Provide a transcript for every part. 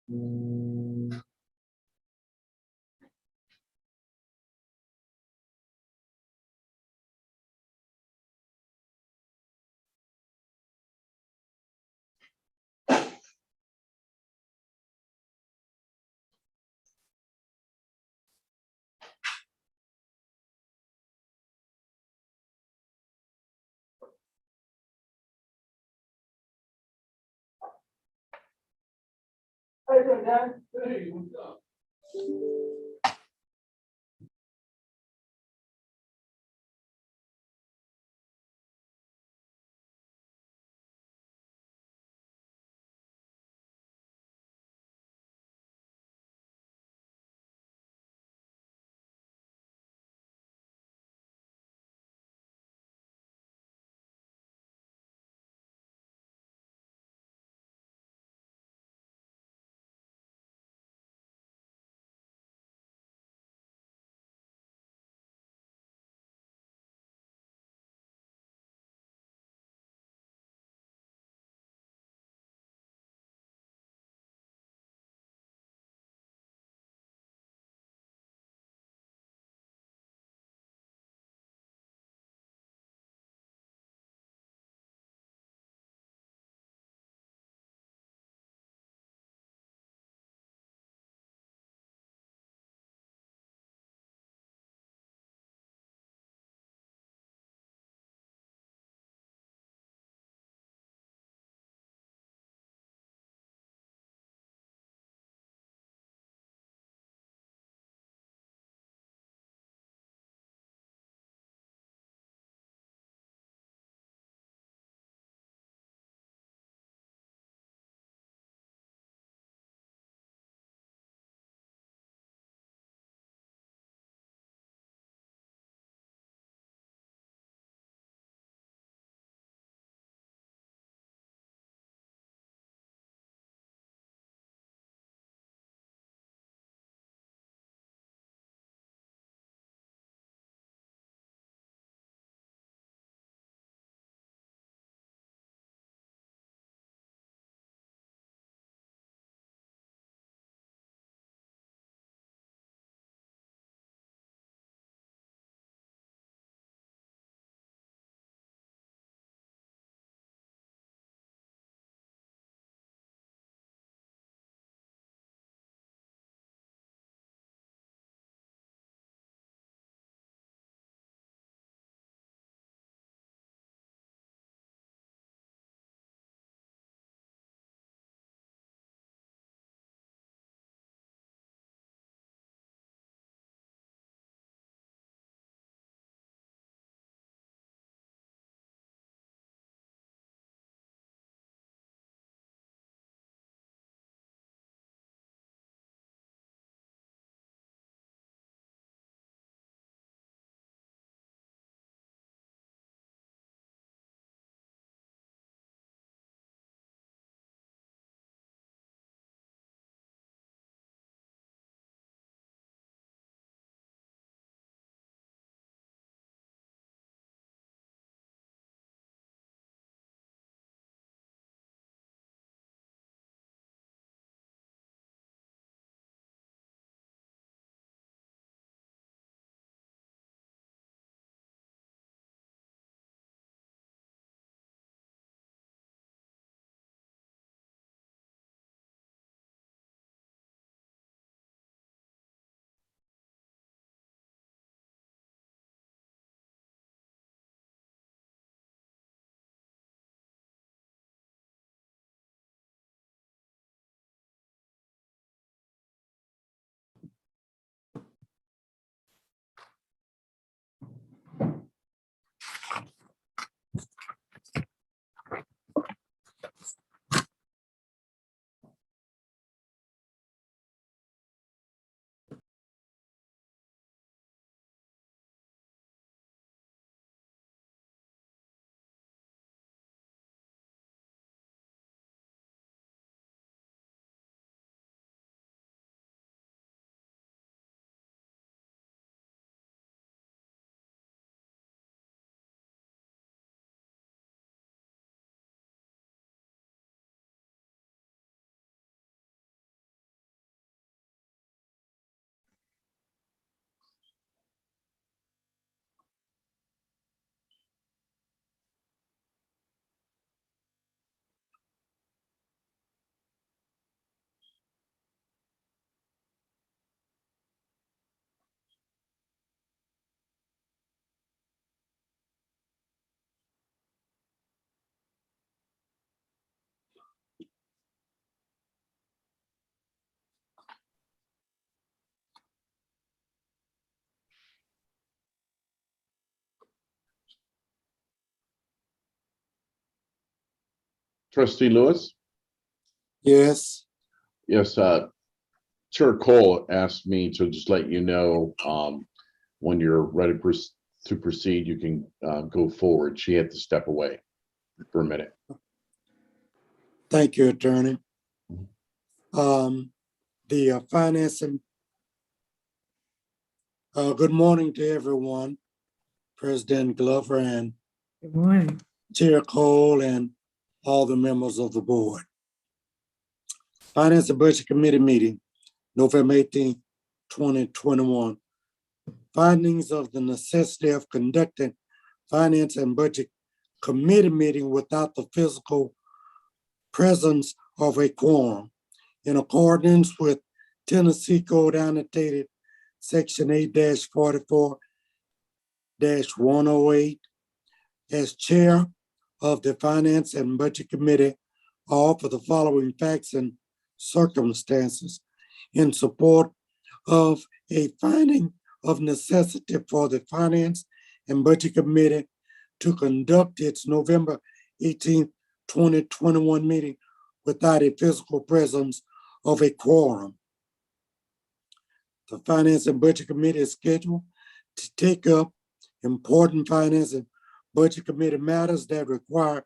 Hey, Dan. Hey, what's up? Trustee Lewis? Yes. Yes, Chair Cole asked me to just let you know when you're ready to proceed, you can go forward. She had to step away for a minute. Thank you, Attorney. The financing. Good morning to everyone, President Glover and Good morning. Chair Cole and all the members of the board. Finance and Budget Committee meeting, November 18th, 2021. Findings of the necessity of conducting Finance and Budget Committee meeting without the physical presence of a quorum in accordance with Tennessee Code annotated Section 8-44-108. As chair of the Finance and Budget Committee, I offer the following facts and circumstances in support of a finding of necessity for the Finance and Budget Committee to conduct its November 18th, 2021 meeting without a physical presence of a quorum. The Finance and Budget Committee is scheduled to take up important Finance and Budget Committee matters that require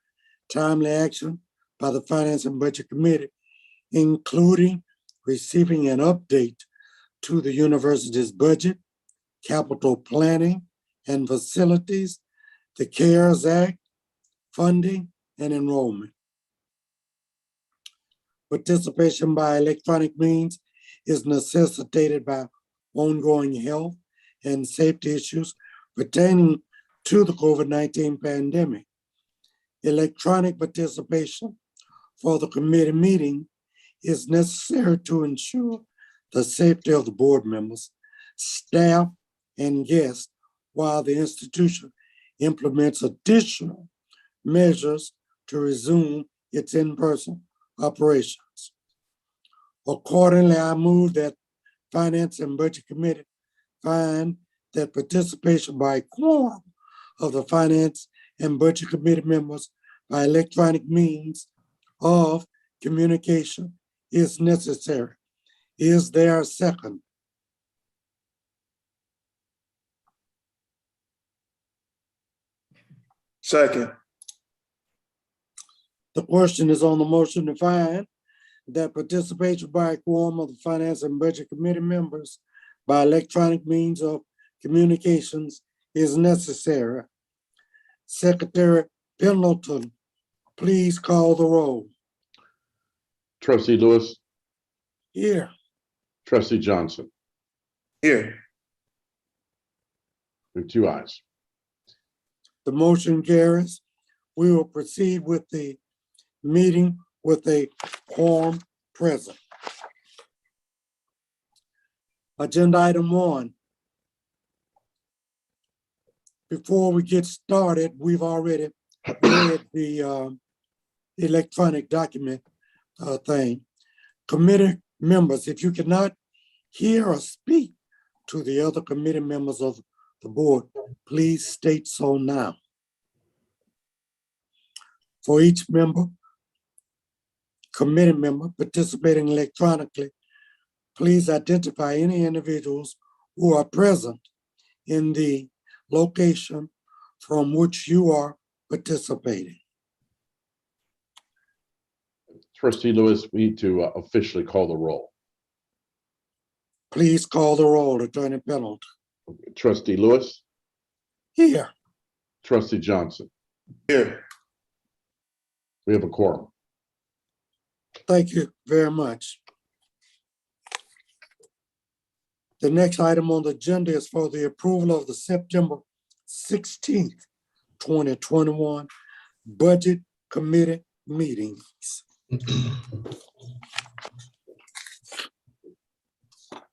timely action by the Finance and Budget Committee, including receiving an update to the university's budget, capital planning and facilities, the CARES Act, funding, and enrollment. Participation by electronic means is necessitated by ongoing health and safety issues pertaining to the COVID-19 pandemic. Electronic participation for the committee meeting is necessary to ensure the safety of the board members, staff, and guests while the institution implements additional measures to resume its in-person operations. Accordingly, I move that Finance and Budget Committee find that participation by a quorum of the Finance and Budget Committee members by electronic means of communication is necessary. Is there a second? Second. The question is on the motion to find that participation by a quorum of the Finance and Budget Committee members by electronic means of communications is necessary. Secretary Pendleton, please call the roll. Trustee Lewis, Here. Trustee Johnson, Here. with 2 ayes. The motion carries. We will proceed with the meeting with a quorum present. Agenda item 1. Before we get started, we've already read the electronic document thing. Committee members, if you cannot hear or speak to the other committee members of the board, please state so now. For each committee member participating electronically, please identify any individuals who are present in the location from which you are participating. Trustee Lewis, we need to officially call the roll. Please call the roll, Attorney Pendleton. Trustee Lewis, Here. Trustee Johnson, Here. we have a quorum. Thank you very much. The next item on the agenda is for the approval of the September 16th, 2021 Budget Committee meetings.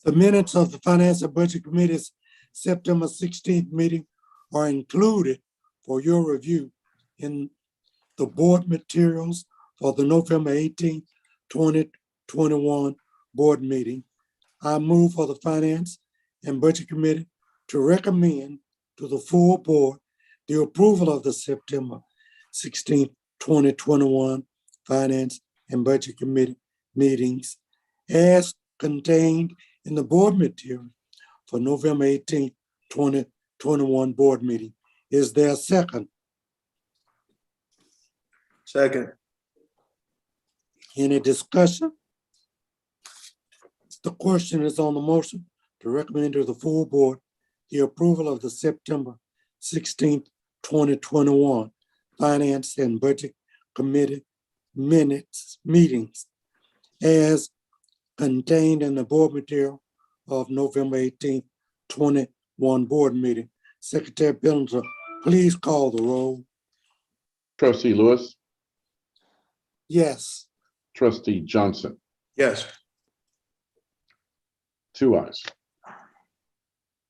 The minutes of the Finance and Budget Committee's September 16th meeting are included for your review in the board materials for the November 18th, 2021 board meeting. I move for the Finance and Budget Committee to recommend to the full board the approval of the September 16th, 2021 Finance, and Budget Committee meetings as contained in the board material for November 18th, 2021 board meeting. Is there a second? Second. Any discussion? The question is on the motion to recommend to the full board the approval of the September 16th, 2021 Finance and Budget Committee meetings as contained in the board material of November 18th, 21 board meeting. Secretary Billington, please call the roll. Trustee Lewis, Yes. Trustee Johnson, Yes. 2 ayes.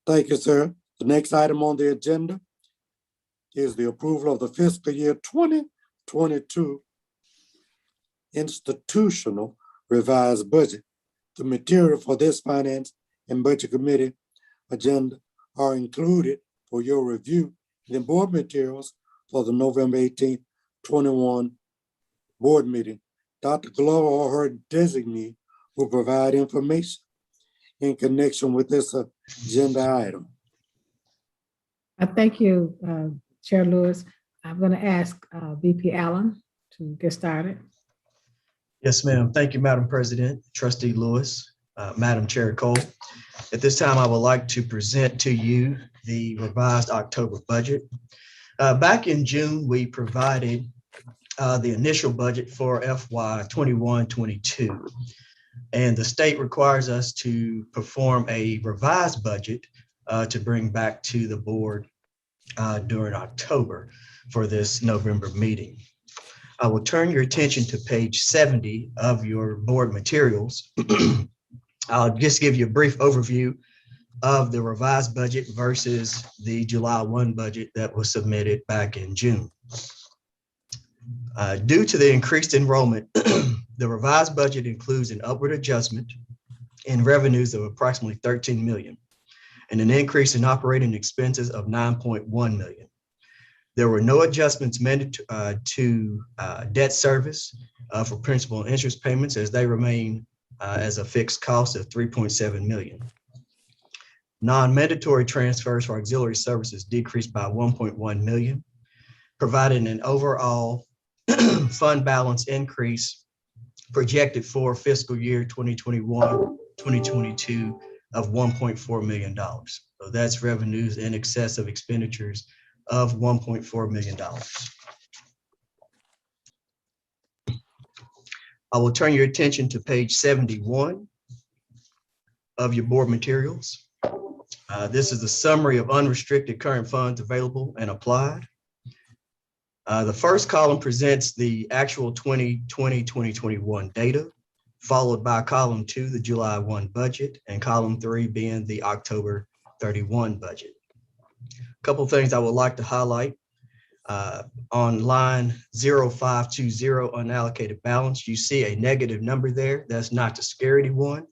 Thank you, sir. The next item on the agenda is the approval of the fiscal year 2022 institutional revised budget. The material for this Finance and Budget Committee agenda are included for your review in the board materials for the November 18th, 21 board meeting. Dr. Glover or her designee will provide information in connection with this agenda item. Thank you, Chair Lewis. I'm going to ask VP Allen to get started. Yes, ma'am. Thank you, Madam President, Trustee Lewis, Madam Chair Cole. At this time, I would like to present to you the revised October budget. Back in June, we provided the initial budget for FY 21-22. And the state requires us to perform a revised budget to bring back to the board during October for this November meeting. I will turn your attention to page 70 of your board materials. I'll just give you a brief overview of the revised budget versus the July 1 budget that was submitted back in June. Due to the increased enrollment, the revised budget includes an upward adjustment in revenues of approximately $13 million and an increase in operating expenses of $9.1 million. There were no adjustments made to debt service for principal and interest payments, as they remain as a fixed cost of $3.7 million. Non-mandatory transfers for auxiliary services decreased by $1.1 million, providing an overall fund balance increase projected for fiscal year 2021-2022 of $1.4 million. So that's revenues in excess of expenditures of $1.4 million. I will turn your attention to page 71 of your board materials. This is the summary of unrestricted current funds available and applied. The first column presents the actual 2020-2021 data, followed by column 2, the July 1 budget, and column 3 being the October 31 budget. A couple of things I would like to highlight. On line 0520 unallocated balance, you see a negative number there. That's not to scare anyone.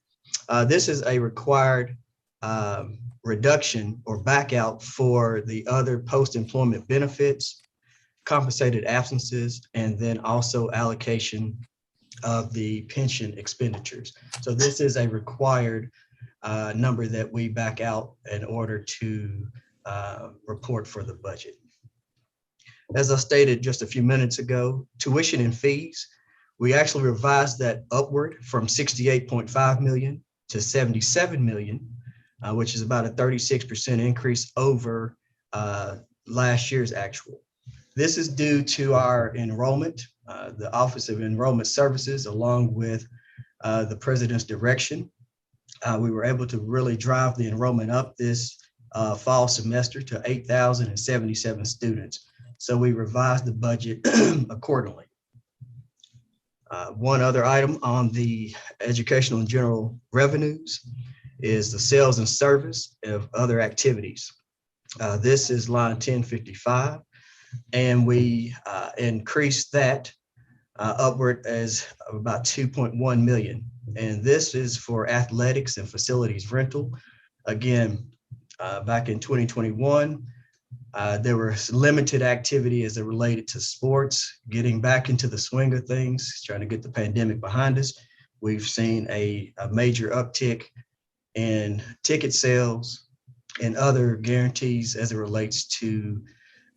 This is a required reduction or back out for the other post-employment benefits, compensated absences, and then also allocation of the pension expenditures. So this is a required number that we back out in order to report for the budget. As I stated just a few minutes ago, tuition and fees, we actually revised that upward from 68.5 million to 77 million, which is about a 36% increase over last year's actual. This is due to our enrollment, the Office of Enrollment Services, along with the President's direction. We were able to really drive the enrollment up this fall semester to 8,077 students. So we revised the budget accordingly. One other item on the educational and general revenues is the sales and service of other activities. This is line 1055, and we increased that upward as about 2.1 million. And this is for athletics and facilities rental. Again, back in 2021, There was limited activity as it related to sports, getting back into the swing of things, trying to get the pandemic behind us. We've seen a major uptick in ticket sales and other guarantees as it relates to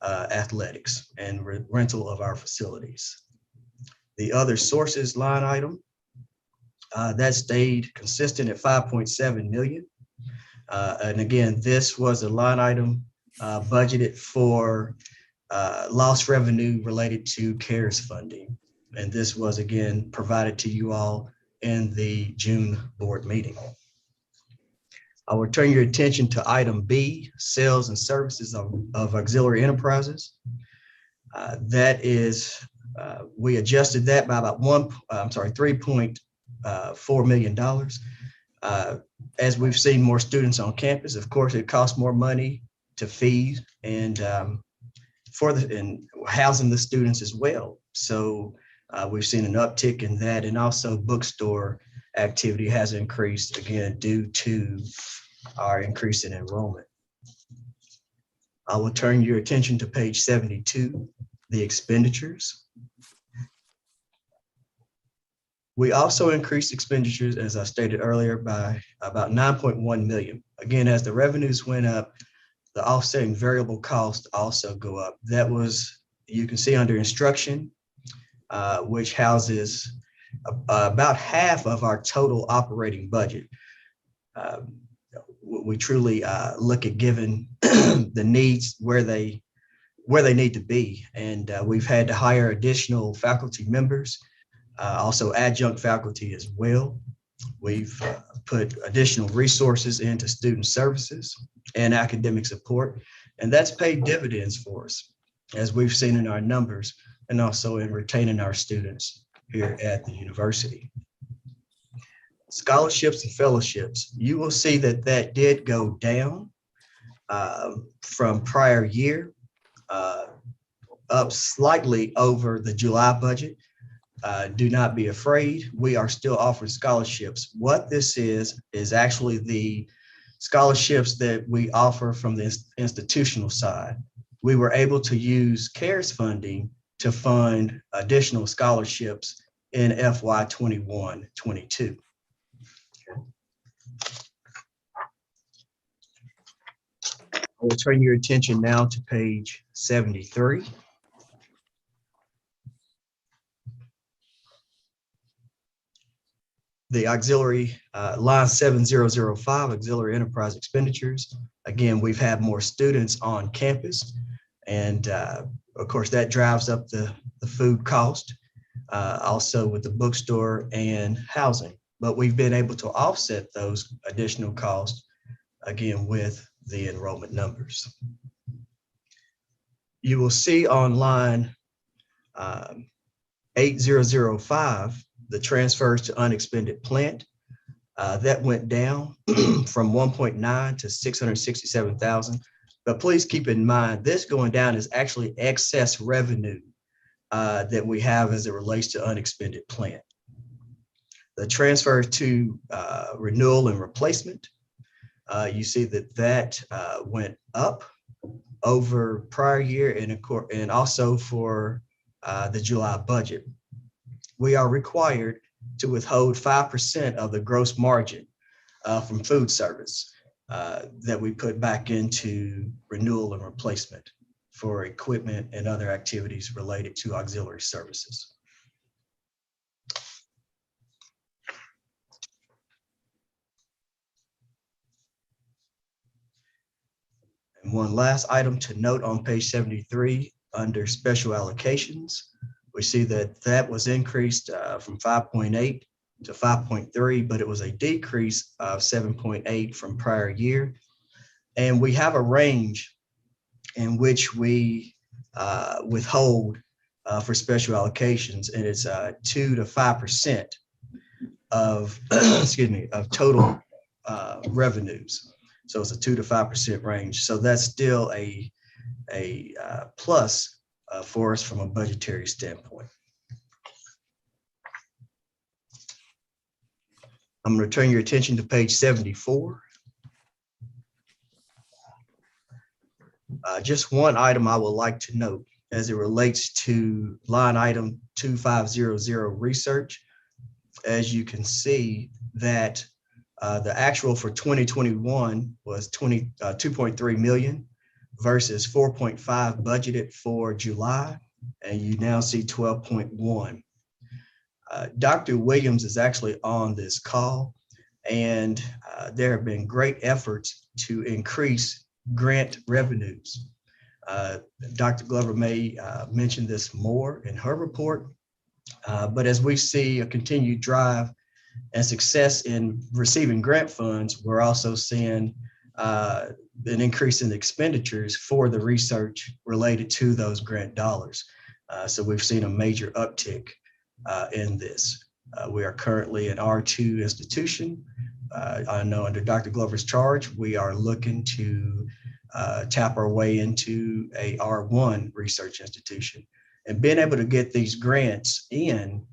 athletics and rental of our facilities. The other sources line item, that stayed consistent at 5.7 million. And again, this was a line item budgeted for lost revenue related to CARES funding. And this was again provided to you all in the June board meeting. I will turn your attention to item B, sales and services of auxiliary enterprises. That is, we adjusted that by about $3.4 million. As we've seen more students on campus, of course, it costs more money to feed and housing the students as well. So we've seen an uptick in that, and also bookstore activity has increased again due to our increase in enrollment. I will turn your attention to page 72, the expenditures. We also increased expenditures, as I stated earlier, by about 9.1 million. Again, as the revenues went up, the offsetting variable costs also go up. That was, you can see under instruction, which houses about half of our total operating budget. We truly look at giving the needs where they need to be. And we've had to hire additional faculty members, also adjunct faculty as well. We've put additional resources into student services and academic support, and that's paid dividends for us, as we've seen in our numbers and also in retaining our students here at the university. Scholarships and fellowships, you will see that that did go down from prior year, up slightly over the July budget. Do not be afraid. We are still offering scholarships. What this is actually the scholarships that we offer from the institutional side. We were able to use CARES funding to fund additional scholarships in FY 21-22. I will turn your attention now to page 73. The auxiliary line 7005, auxiliary enterprise expenditures. Again, we've had more students on campus, and of course that drives up the food cost, also with the bookstore and housing. But we've been able to offset those additional costs again with the enrollment numbers. You will see on line 8005, the transfers to unexpended plant, that went down from 1.9 to 667,000. But please keep in mind, this going down is actually excess revenue that we have as it relates to unexpended plant. The transfer to renewal and replacement, you see that went up over prior year and also for the July budget. We are required to withhold 5% of the gross margin from food service that we put back into renewal and replacement for equipment and other activities related to auxiliary services. And one last item to note on page 73 under special allocations. We see that that was increased from 5.8 to 5.3, but it was a decrease of 7.8 from prior year. And we have a range in which we withhold for special allocations, and it's 2 to 5% of of total revenues. So it's a 2 to 5% range. So that's still a plus for us from a budgetary standpoint. I'm going to turn your attention to page 74. Just one item I would like to note as it relates to line item 2500 research. As you can see that the actual for 2021 was 2.3 million versus 4.5 budgeted for July, and you now see 12.1. Dr. Williams is actually on this call, and there have been great efforts to increase grant revenues. Dr. Glover may mention this more in her report, but as we see a continued drive and success in receiving grant funds, we're also seeing an increase in expenditures for the research related to those grant dollars. So we've seen a major uptick in this. We are currently an R2 institution. I know under Dr. Glover's charge, we are looking to tap our way into a R1 research institution. And being able to get these grants in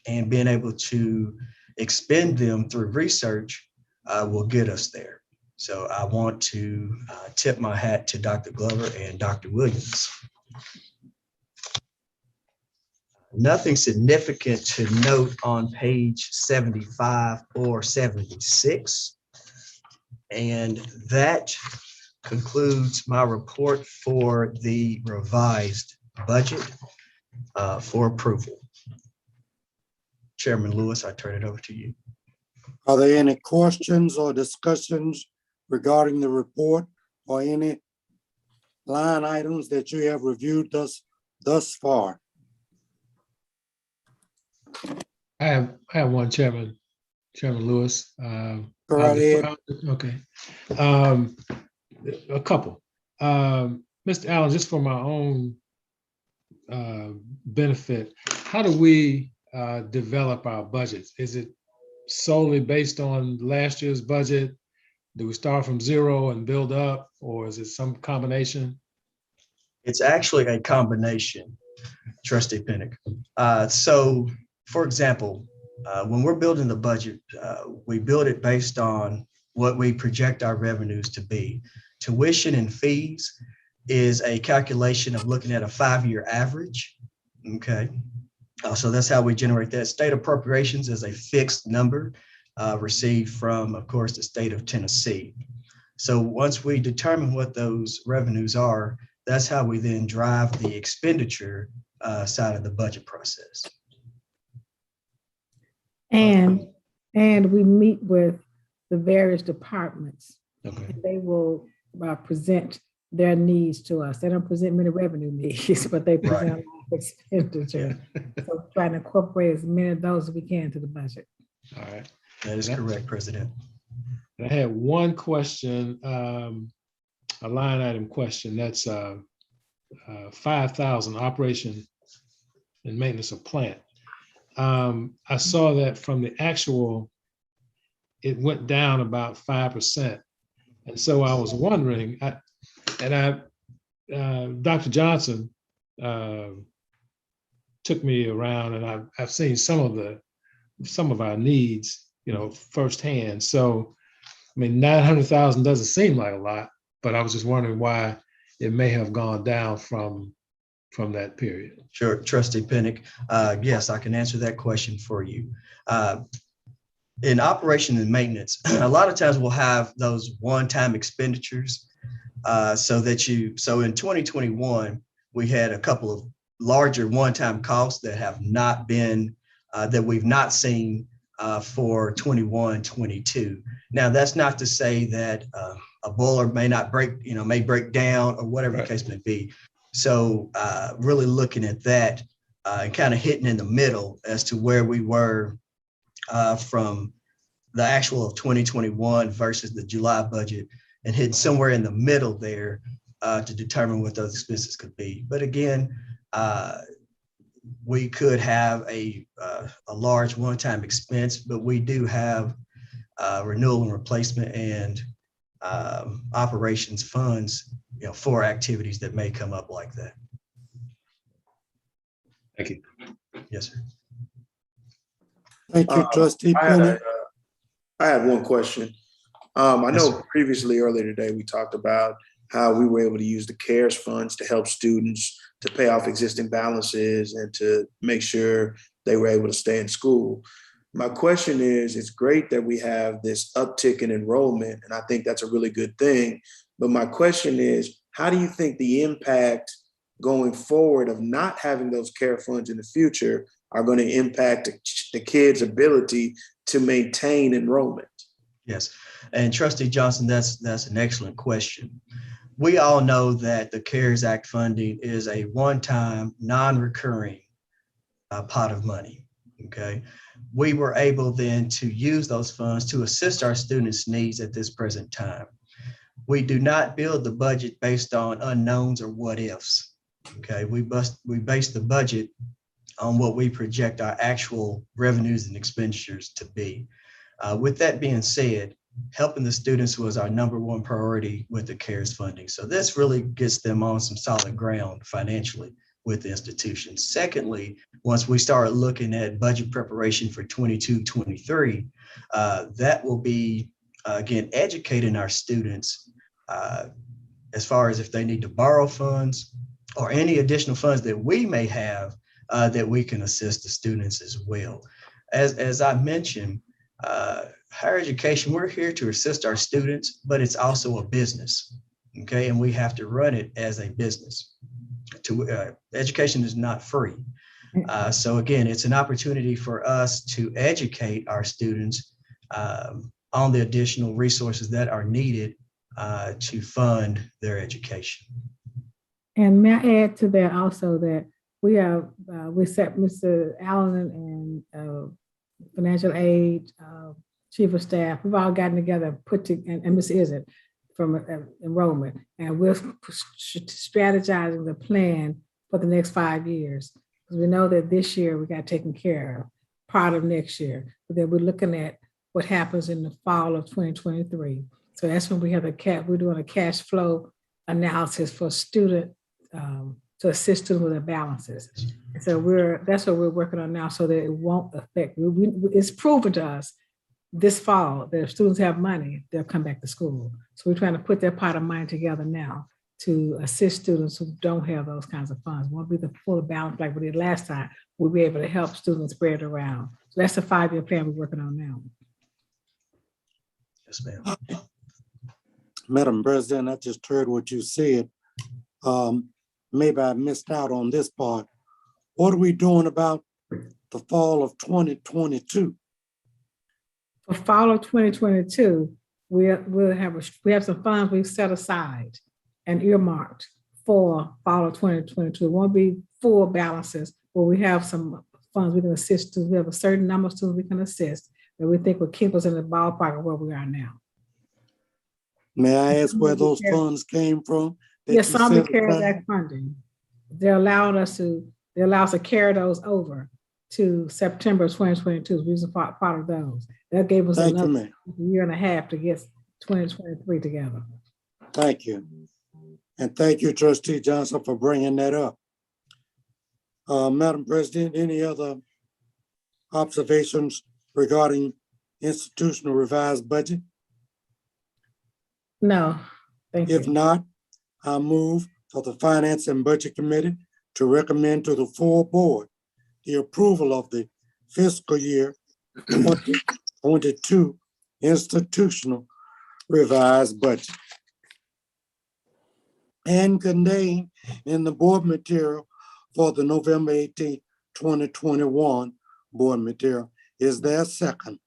and being able to expend them through research will get us there. So I want to tip my hat to Dr. Glover and Dr. Williams. Nothing significant to note on page 75 or 76. And that concludes my report for the revised budget for approval. Chairman Lewis, I turn it over to you. Are there any questions or discussions regarding the report or any line items that you have reviewed thus far? I have one, Chairman Lewis. Go right ahead. Okay. A couple. Mr. Allen, just for my own benefit, how do we develop our budgets? Is it solely based on last year's budget? Do we start from zero and build up, or is it some combination? It's actually a combination, Trustee Pinnick. So, for example, when we're building the budget, we build it based on what we project our revenues to be. Tuition and fees is a calculation of looking at a 5-year average. Okay. So that's how we generate that. State appropriations is a fixed number received from, of course, the state of Tennessee. So once we determine what those revenues are, that's how we then drive the expenditure side of the budget process. And we meet with the various departments. Okay. And they will present their needs to us. They don't present many revenue needs, but they present a lot of expenditure. So trying to incorporate as many of those as we can to the budget. All right. That is correct, President. I had one question, a line item question. That's 5,000 operation and maintenance of plant. I saw that from the actual, it went down about 5%. And so I was wondering, Dr. Johnson took me around, and I've seen some of our needs, firsthand. So, I mean, 900,000 doesn't seem like a lot, but I was just wondering why it may have gone down from that period. Sure, Trustee Pinnick. Yes, I can answer that question for you. In operation and maintenance, a lot of times we'll have those one-time expenditures. So in 2021, we had a couple of larger one-time costs that have not been, that we've not seen for 21, 22. Now, that's not to say that a boiler may not break, may break down or whatever the case may be. So really looking at that and kind of hitting in the middle as to where we were from the actual of 2021 versus the July budget, and hitting somewhere in the middle there to determine what those expenses could be. But again, we could have a large one-time expense, but we do have renewal and replacement and operations funds, for activities that may come up like that. Thank you. Yes, sir. Thank you, Trustee Pinnick. I had one question. I know previously earlier today, we talked about how we were able to use the CARES funds to help students to pay off existing balances and to make sure they were able to stay in school. My question is, it's great that we have this uptick in enrollment, and I think that's a really good thing. But my question is, how do you think the impact going forward of not having those care funds in the future are going to impact the kids' ability to maintain enrollment? Yes, and Trustee Johnson, that's an excellent question. We all know that the CARES Act funding is a one-time, non-recurring pot of money, okay? We were able then to use those funds to assist our students' needs at this present time. We do not build the budget based on unknowns or what ifs, okay? We base the budget on what we project our actual revenues and expenditures to be. With that being said, helping the students was our #1 priority with the CARES funding. So this really gets them on some solid ground financially with the institution. Secondly, once we start looking at budget preparation for 22-23, that will be, again, educating our students as far as if they need to borrow funds or any additional funds that we may have that we can assist the students as well. As I mentioned, higher education, we're here to assist our students, but it's also a business, okay? And we have to run it as a business. Education is not free. So again, it's an opportunity for us to educate our students on the additional resources that are needed to fund their education. And may I add to that also that we set Mr. Allen and financial aid, chief of staff, we've all gotten together, and Ms. Izzard from Enrollment, and we're strategizing the plan for the next 5 years. Because we know that this year we got taken care of, part of next year, but then we're looking at what happens in the fall of 2023. So that's when we have we're doing a cash flow analysis for student, to assist them with their balances. And so that's what we're working on now, so that it won't affect. It's proven to us this fall that if students have money, they'll come back to school. So we're trying to put that pot of money together now to assist students who don't have those kinds of funds. Won't be the full balance like we did last time. We'll be able to help students spread it around. So that's the 5-year plan we're working on now. Yes, ma'am. Madam President, I just heard what you said. Maybe I missed out on this part. What are we doing about the fall of 2022? For fall of 2022, we have some funds we've set aside and earmarked for fall of 2022. It won't be full balances, but we have some funds we can assist to. We have a certain number of students we can assist that we think will keep us in the ballpark of where we are now. May I ask where those funds came from? Yes, some of the CARES Act funding. They're allowing us to carry those over to September 2022. We was a part of those. That gave us another year and a half to get 2023 together. Thank you. And thank you, Trustee Johnson, for bringing that up. Madam President, any other observations regarding institutional revised budget? No, thank you. If not, I move for the Finance and Budget Committee to recommend to the full board the approval of the fiscal year 2022 institutional revised budget and contained in the board material for the November 18, 2021 board material. Is there a second?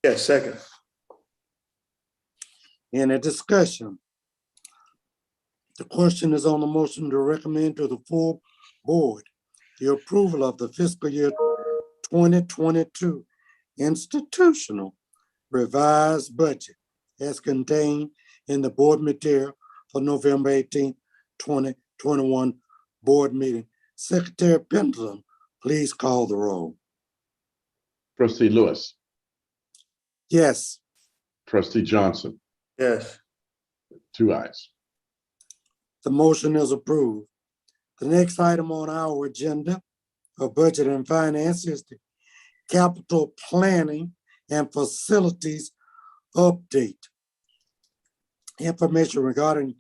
Yes, second. Any discussion? The question is on the motion to recommend to the full board the approval of the fiscal year 2022 institutional revised budget as contained in the board material for November 18, 2021 board meeting. Secretary Pendleton, please call the roll. Trustee Lewis, Yes. Trustee Johnson, Yes. 2 ayes. The motion is approved. The next item on our agenda of Budget and Finance is the Capital Planning and Facilities Update. Information regarding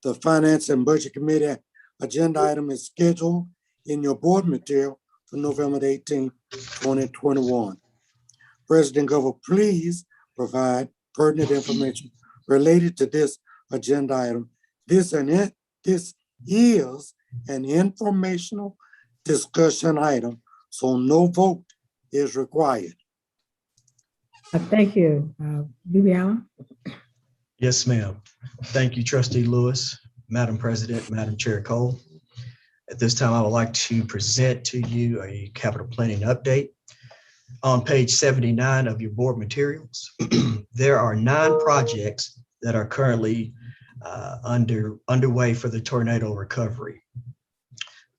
the Finance and Budget Committee agenda item is scheduled in your board material for November 18, 2021. President Gover, please provide pertinent information related to this agenda item. This is an informational discussion item, so no vote is required. Thank you. BB Allen? Yes, ma'am. Thank you, Trustee Lewis, Madam President, Madam Chair Cole. At this time, I would like to present to you a capital planning update. On page 79 of your board materials, there are 9 projects that are currently underway for the tornado recovery.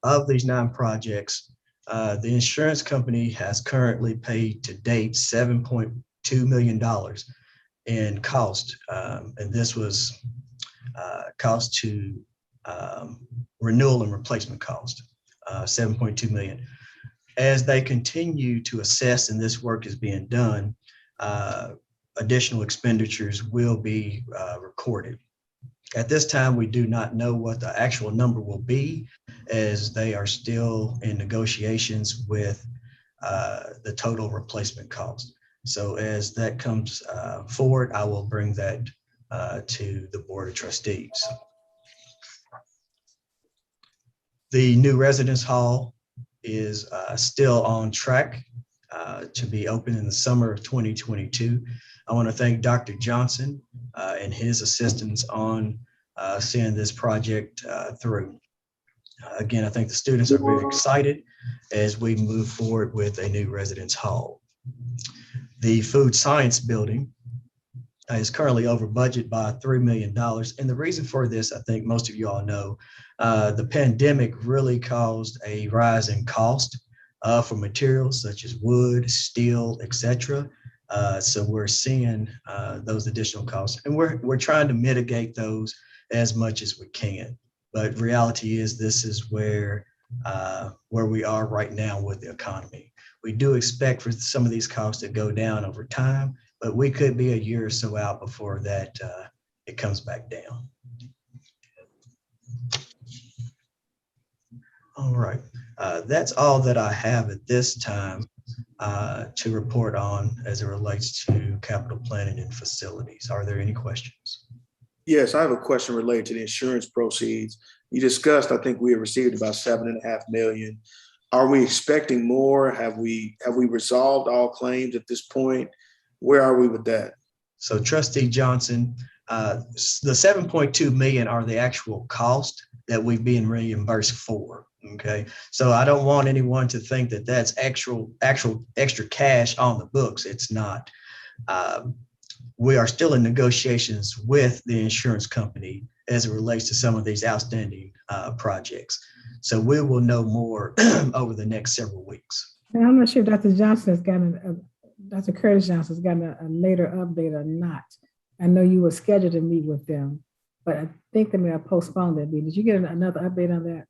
Of these 9 projects, the insurance company has currently paid to date $7.2 million in cost. And this was cost to renewal and replacement cost, 7.2 million. As they continue to assess and this work is being done, additional expenditures will be recorded. At this time, we do not know what the actual number will be, as they are still in negotiations with the total replacement cost. So as that comes forward, I will bring that to the Board of Trustees. The new residence hall is still on track to be open in the summer of 2022. I want to thank Dr. Johnson and his assistance on seeing this project through. Again, I think the students are very excited as we move forward with a new residence hall. The food science building is currently over budget by $3 million. And the reason for this, I think most of you all know, the pandemic really caused a rise in cost for materials such as wood, steel, etc. So we're seeing those additional costs, and we're trying to mitigate those as much as we can. But reality is, this is where we are right now with the economy. We do expect for some of these costs to go down over time, but we could be a year or so out before that it comes back down. All right, that's all that I have at this time to report on as it relates to capital planning and facilities. Are there any questions? Yes, I have a question related to the insurance proceeds. You discussed, I think we have received about $7.5 million. Are we expecting more? Have we resolved all claims at this point? Where are we with that? So Trustee Johnson, the 7.2 million are the actual cost that we've been reimbursed for. Okay, so I don't want anyone to think that that's actual extra cash on the books. It's not. We are still in negotiations with the insurance company as it relates to some of these outstanding projects. So we will know more over the next several weeks. And I'm not sure if Dr. Johnson has gotten, Dr. Curtis Johnson has gotten a later update or not. I know you were scheduled to meet with them, but I think they may have postponed that meeting. Did you get another update on that?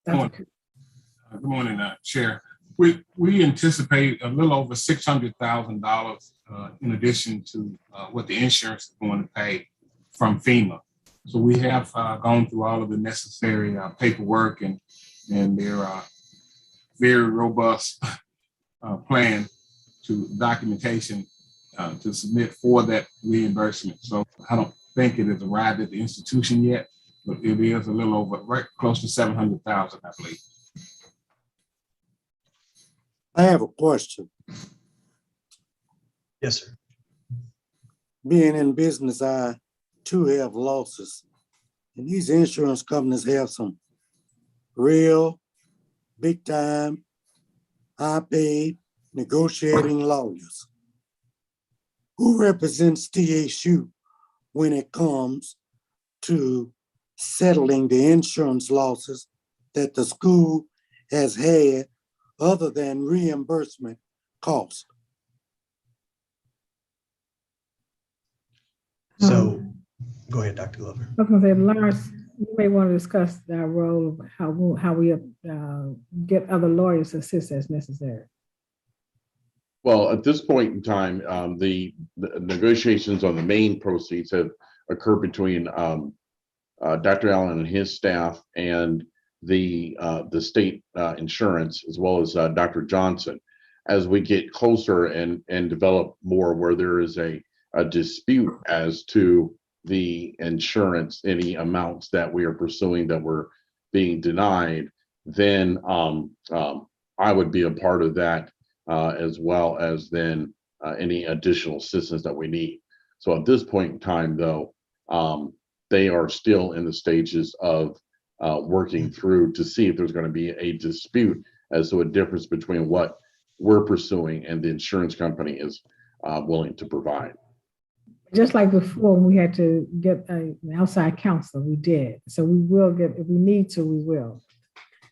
Good morning, Chair. We anticipate a little over $600,000 in addition to what the insurance is going to pay from FEMA. So we have gone through all of the necessary paperwork and their very robust plan to documentation to submit for that reimbursement. So I don't think it has arrived at the institution yet, but it is a little over, right close to 700,000, I believe. I have a question. Yes, sir. Being in business, I too have losses. And these insurance companies have some real big time, high paid negotiating lawyers. Who represents TSU when it comes to settling the insurance losses that the school has had other than reimbursement costs? So go ahead, Dr. Glover. I was going to say, Lawrence, you may want to discuss our role of how we get other lawyers to assist as necessary. Well, at this point in time, the negotiations on the main proceeds have occur between Dr. Allen and his staff and the state insurance, as well as Dr. Johnson, as we get closer and develop more where there is a dispute as to the insurance, any amounts that we are pursuing that were being denied, then I would be a part of that, as well as then any additional assistance that we need. So at this point in time, though, they are still in the stages of working through to see if there's going to be a dispute as to a difference between what we're pursuing and the insurance company is willing to provide. Just like before, when we had to get an outside counsel, we did. So we will get, if we need to, we will.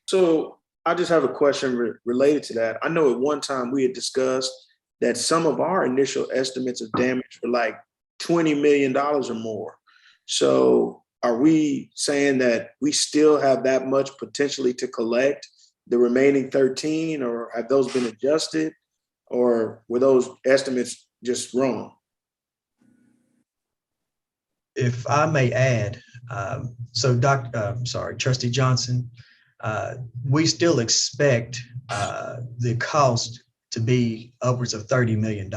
So I just have a question related to that. I know at one time we had discussed that some of our initial estimates of damage were like $20 million or more. So are we saying that we still have that much potentially to collect the remaining 13, or have those been adjusted, or were those estimates just wrong? If I may add, so Trustee Johnson, we still expect the cost to be upwards of $30 million,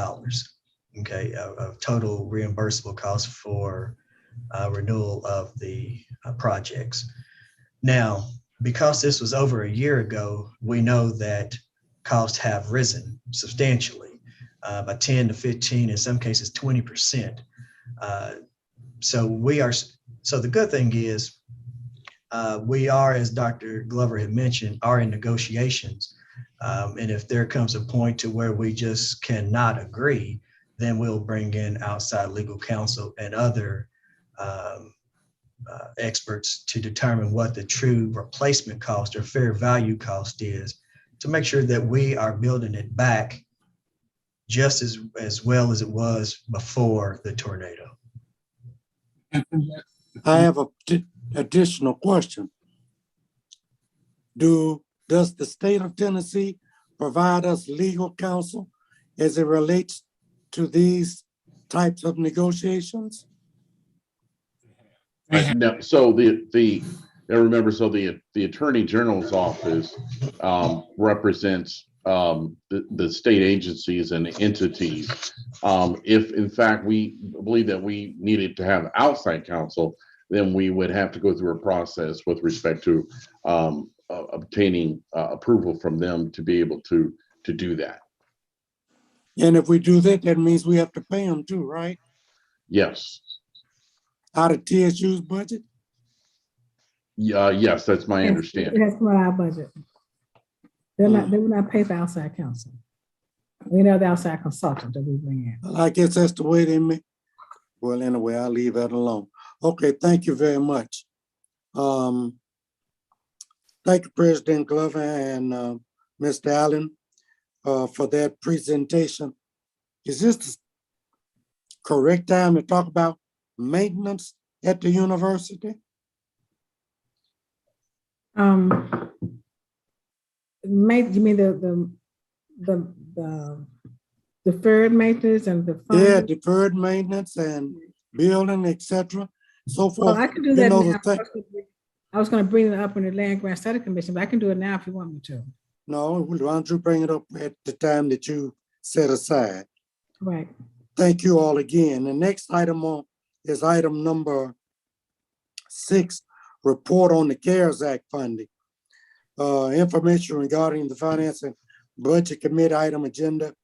okay, of total reimbursable costs for renewal of the projects. Now, because this was over a year ago, we know that costs have risen substantially by 10 to 15, in some cases 20%. So the good thing is we are, as Dr. Glover had mentioned, are in negotiations. And if there comes a point to where we just cannot agree, then we'll bring in outside legal counsel and other experts to determine what the true replacement cost or fair value cost is, to make sure that we are building it back just as well as it was before the tornado. I have an additional question. Does the state of Tennessee provide us legal counsel as it relates to these types of negotiations? No, so remember, so the Attorney General's office represents the state agencies and entities. If in fact we believe that we needed to have outside counsel, then we would have to go through a process with respect to obtaining approval from them to be able to do that. And if we do that, that means we have to pay them too, right? Yes. Out of TSU's budget? Yes, that's my understanding. That's not our budget. They will not pay for outside counsel. We know the outside consultant that we bring in. Well, I guess that's the way they make. Well, anyway, I'll leave that alone. Okay, thank you very much. Thank you, President Glover and Mr. Allen, for that presentation. Is this the correct time to talk about maintenance at the university? You mean the deferred maintenance and the fund? Yeah, deferred maintenance and building, etc. So forth. Well, I can do that now. I was going to bring it up in the Land Grant Study Commission, but I can do it now if you want me to. No, why don't you bring it up at the time that you set aside? Right. Thank you all again. The next item on is item number 6, report on the CARES Act funding. Information regarding the Finance and Budget Committee item agenda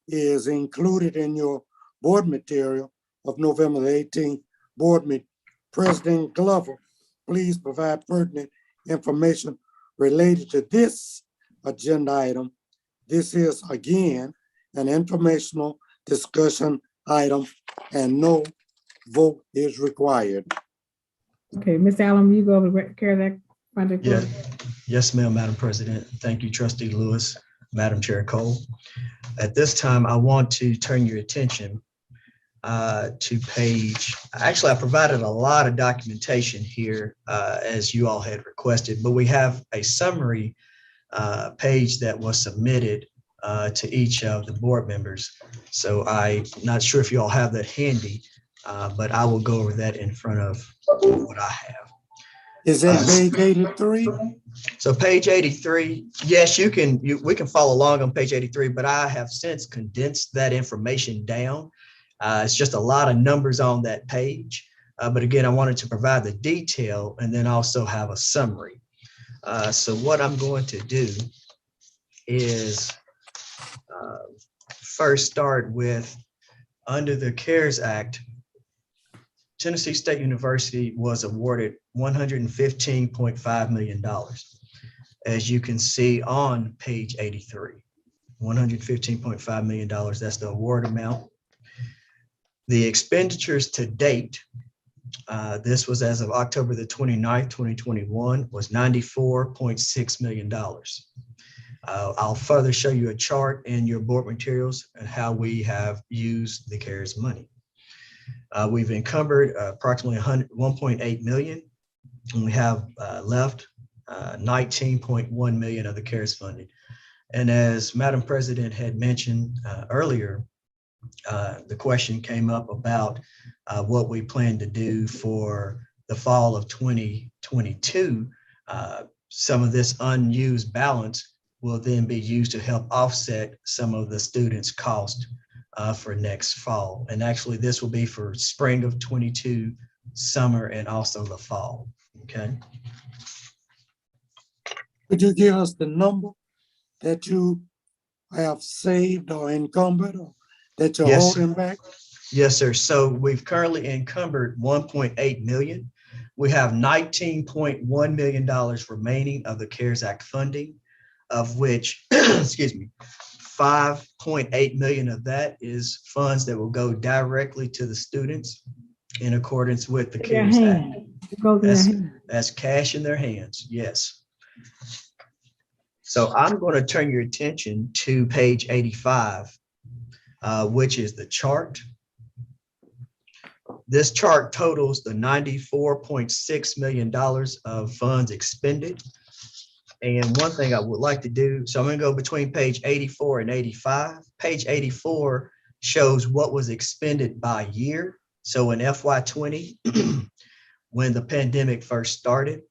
is included in your board material of November the 18th board meeting. President Glover, please provide pertinent information related to this agenda item. This is again an informational discussion item and no vote is required. Okay, Ms. Allen, will you go over the CARES Act funding? Yeah. Yes, ma'am, Madam President. Thank you, Trustee Lewis, Madam Chair Cole. At this time, I want to turn your attention to page, actually, I provided a lot of documentation here as you all had requested, but we have a summary page that was submitted to each of the board members. So I'm not sure if you all have that handy, but I will go over that in front of what I have. Is that page 83? So page 83, yes, we can follow along on page 83, but I have since condensed that information down. It's just a lot of numbers on that page. But again, I wanted to provide the detail and then also have a summary. So what I'm going to do is first start with, under the CARES Act, Tennessee State University was awarded $115.5 million. As you can see on page 83, $115.5 million, that's the award amount. The expenditures to date, this was as of October the 29th, 2021, was $94.6 million. I'll further show you a chart in your board materials and how we have used the CARES money. We've encumbered approximately 1.8 million, and we have left 19.1 million of the CARES funding. And as Madam President had mentioned earlier, the question came up about what we plan to do for the fall of 2022. Some of this unused balance will then be used to help offset some of the students' cost for next fall. And actually this will be for spring of 22, summer, and also the fall, okay? Could you give us the number that you have saved or encumbered or that you're Yes. holding back? Yes, sir. So we've currently encumbered 1.8 million. We have $19.1 million remaining of the CARES Act funding, of which, excuse me, 5.8 million of that is funds that will go directly to the students in accordance with the Their CARES Act. hand. It goes in their hand. As cash in their hands, yes. So I'm going to turn your attention to page 85, which is the chart. This chart totals the $94.6 million of funds expended. And one thing I would like to do, so I'm going to go between page 84 and 85. Page 84 shows what was expended by year. So in FY20, when the pandemic first started,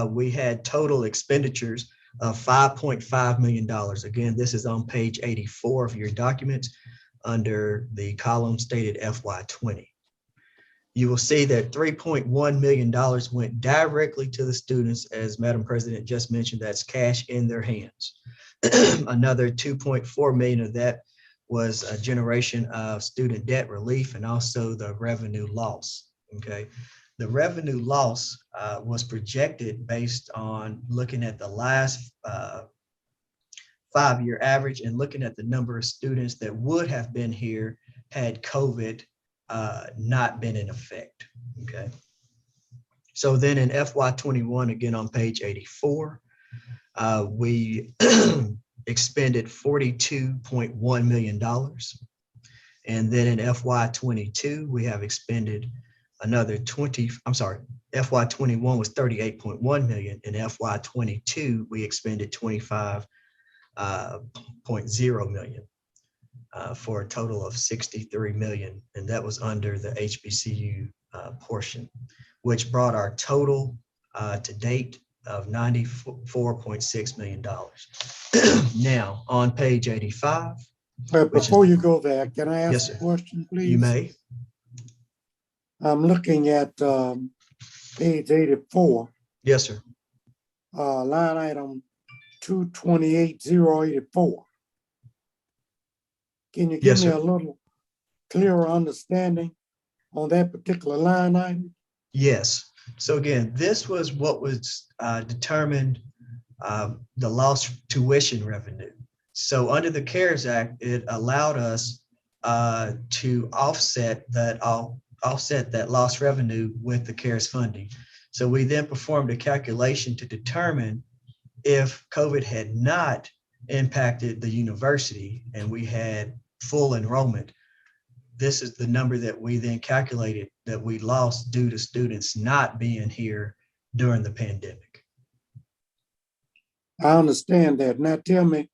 we had total expenditures of $5.5 million. Again, this is on page 84 of your documents under the column stated FY20. You will see that $3.1 million went directly to the students, as Madam President just mentioned, that's cash in their hands. Another 2.4 million of that was a generation of student debt relief and also the revenue loss, okay? The revenue loss was projected based on looking at the last 5-year average and looking at the number of students that would have been here had COVID not been in effect, okay? So then in FY21, again on page 84, we expended $42.1 million. And then in FY22, we have expended another FY21 was 38.1 million. In FY22, we expended 25.0 million. For a total of 63 million, and that was under the HBCU portion, which brought our total to date of $94.6 million. Now, on page 85. But before you go there, can I Yes, ask sir. a question, please? You may. I'm looking at page 84, Yes, sir. line item 228084. Can you give Yes, me sir. a little clearer understanding on that particular line item? Yes. So again, this was what was determined the lost tuition revenue. So under the CARES Act, it allowed us to offset that lost revenue with the CARES funding. So we then performed a calculation to determine if COVID had not impacted the university and we had full enrollment, this is the number that we then calculated that we lost due to students not being here during the pandemic. I understand that. Now tell me,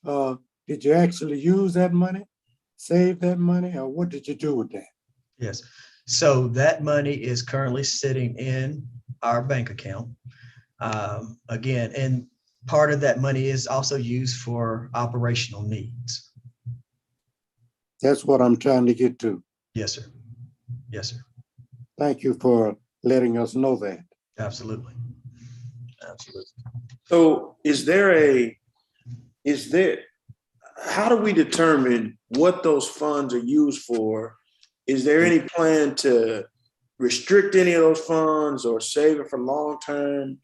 did you actually use that money, save that money, or what did you do with that? Yes. So that money is currently sitting in our bank account. Again, and part of that money is also used for operational needs. That's what I'm trying to get to. Yes, sir. Yes, sir. Thank you for letting us know that. Absolutely. Absolutely. So how do we determine what those funds are used for? Is there any plan to restrict any of those funds or save it for long term?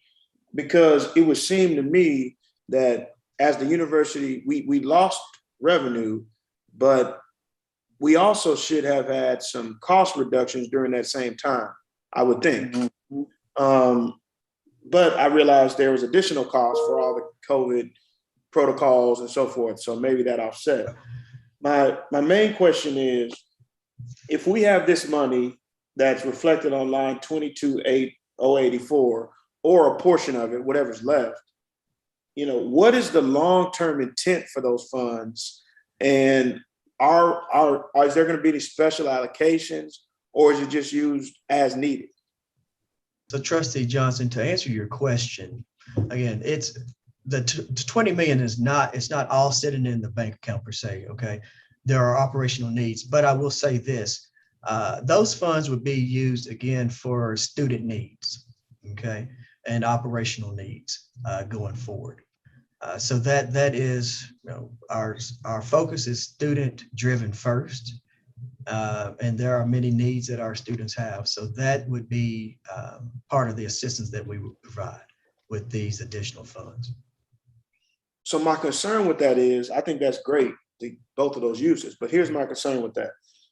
Because it would seem to me that as the university, we lost revenue, but we also should have had some cost reductions during that same time, I would think. But I realized there was additional costs for all the COVID protocols and so forth. So maybe that offset. My main question is, if we have this money that's reflected on line 228084, or a portion of it, whatever's left, what is the long-term intent for those funds? And is there going to be any special allocations, or is it just used as needed? So Trustee Johnson, to answer your question, again, it's the 20 million it's not all sitting in the bank account per se, okay? There are operational needs, but I will say this, those funds would be used again for student needs, okay? And operational needs going forward. So that is, our focus is student driven first. And there are many needs that our students have. So that would be part of the assistance that we would provide with these additional funds. So my concern with that is, I think that's great, both of those uses, but here's my concern with that.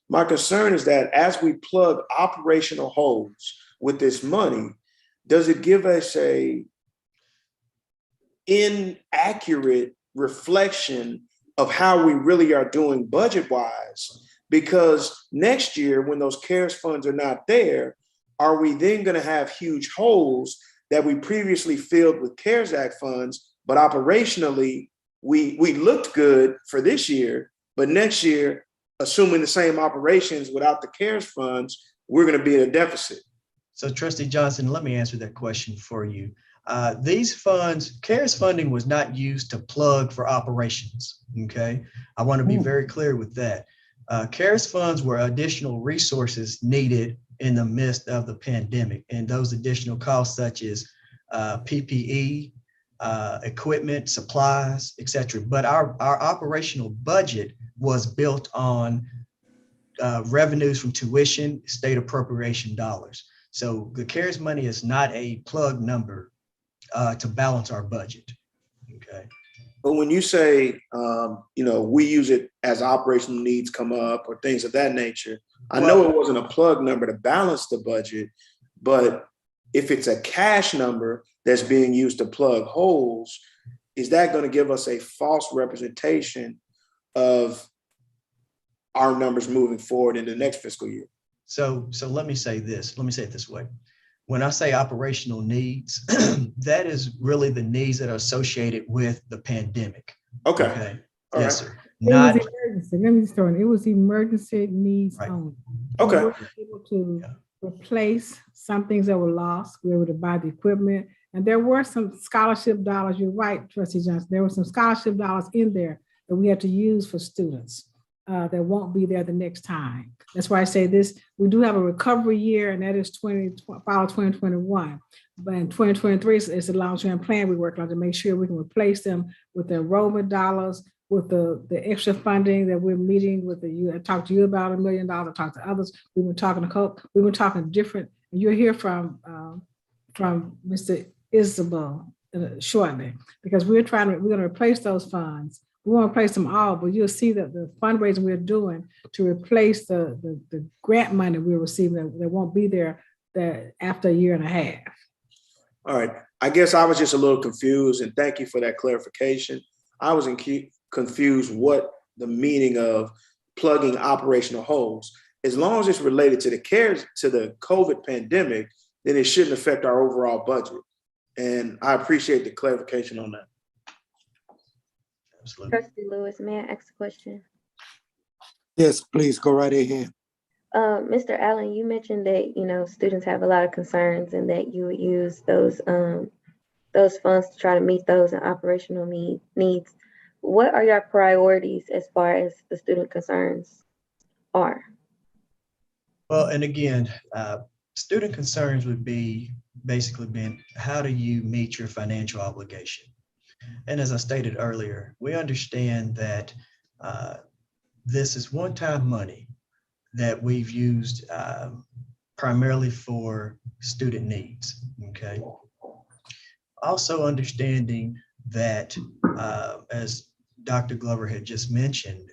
My concern is that as we plug operational holes with this money, does it give us a inaccurate reflection of how we really are doing budget-wise? Because next year, when those CARES funds are not there, are we then going to have huge holes that we previously filled with CARES Act funds, but operationally, we looked good for this year, but next year, assuming the same operations without the CARES funds, we're going to be at a deficit? So Trustee Johnson, let me answer that question for you. These funds, CARES funding was not used to plug for operations, okay? I want to be very clear with that. CARES funds were additional resources needed in the midst of the pandemic, and those additional costs such as PPE, equipment, supplies, etc. But our operational budget was built on revenues from tuition, state appropriation dollars. So the CARES money is not a plug number to balance our budget, okay? But when you say, we use it as operational needs come up or things of that nature, I know it wasn't a plug number to balance the budget, but if it's a cash number that's being used to plug holes, is that going to give us a false representation of our numbers moving forward in the next fiscal year? So let me say this. Let me say it this way. When I say operational needs, that is really the needs that are associated with the pandemic. Okay. Yes, right. sir. It was emergency. Let me just throw in. It was emergency needs Right. only. Okay. We were able to replace some things that were lost. We were able to buy the equipment. And there were some scholarship dollars. You're right, Trustee Johnson. There were some scholarship dollars in there that we had to use for students that won't be there the next time. That's why I say this, we do have a recovery year, and that is 2021. But in 2023, it's a long-term plan we work on to make sure we can replace them with the enrollment dollars, with the extra funding that we're meeting with I talked to you about $1 million, I talked to others. We've been talking different, and you'll hear from Mr. Isabel shortly, because we're going to replace those funds. We won't replace them all, but you'll see that the fundraising we're doing to replace the grant money we're receiving that won't be there after a year and a half. All right. I guess I was just a little confused, and thank you for that clarification. I was confused what the meaning of plugging operational holes. As long as it's related to the COVID pandemic, then it shouldn't affect our overall budget. And I appreciate the clarification on that. Absolutely. Trustee Lewis, may I ask a question? Yes, please go right ahead. Mr. Allen, you mentioned that, students have a lot of concerns and that you would use those funds to try to meet those and operational needs. What are your priorities as far as the student concerns are? Well, and again, student concerns would be basically being, how do you meet your financial obligation? And as I stated earlier, we understand that this is one-time money that we've used primarily for student needs, okay? Also understanding that, as Dr. Glover had just mentioned,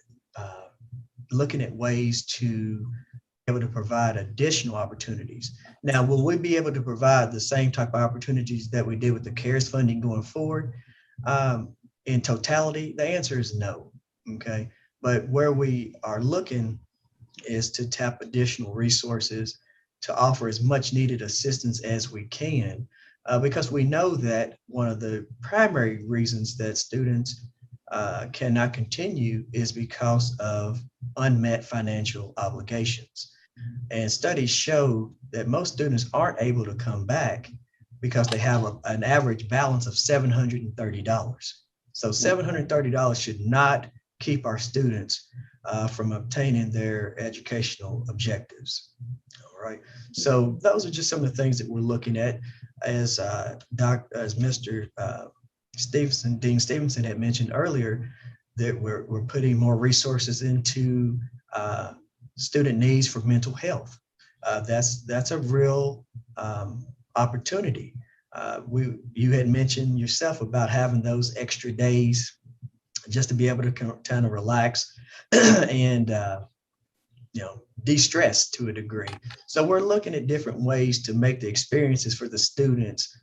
looking at ways to be able to provide additional opportunities. Now, will we be able to provide the same type of opportunities that we did with the CARES funding going forward? In totality, the answer is no, okay? But where we are looking is to tap additional resources to offer as much needed assistance as we can, because we know that one of the primary reasons that students cannot continue is because of unmet financial obligations. And studies show that most students aren't able to come back because they have an average balance of $730. So $730 should not keep our students from obtaining their educational objectives. All right. So those are just some of the things that we're looking at, as Mr. Dean Stevenson had mentioned earlier, that we're putting more resources into student needs for mental health. That's a real opportunity. You had mentioned yourself about having those extra days just to be able to kind of relax and de-stress to a degree. So we're looking at different ways to make the experiences for the students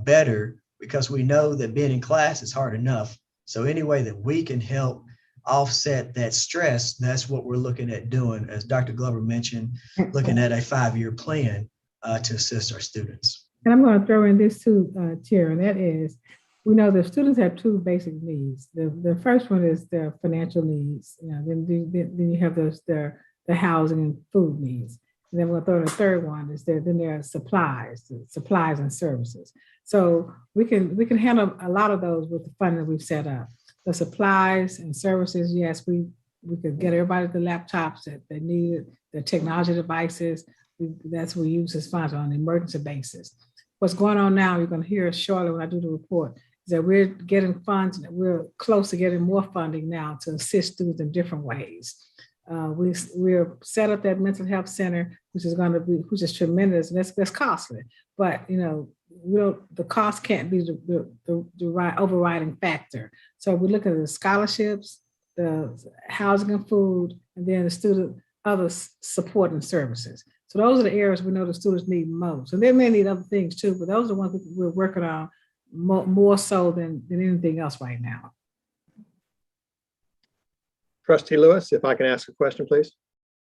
better, because we know that being in class is hard enough. So any way that we can help offset that stress, that's what we're looking at doing, as Dr. Glover mentioned, looking at a 5-year plan to assist our students. And I'm going to throw in this too, Chair, and that is, we know the students have two basic needs. The first one is their financial needs. Then you have the housing and food needs. And then we'll throw in the third one is there are supplies and services. So we can handle a lot of those with the funding that we've set up. The supplies and services, yes, we could get everybody the laptops that they need, the technology devices. That's what we use as funds on an emergency basis. What's going on now, you're going to hear shortly when I do the report, is that we're getting funds, we're close to getting more funding now to assist students in different ways. We're set up that mental health center, which is tremendous, and that's costly. But the cost can't be the overriding factor. So we're looking at the scholarships, the housing and food, and then the student other support and services. So those are the areas we know the students need most. And they may need other things too, but those are the ones we're working on more so than anything else right now. Trustee Lewis, if I can ask a question, please.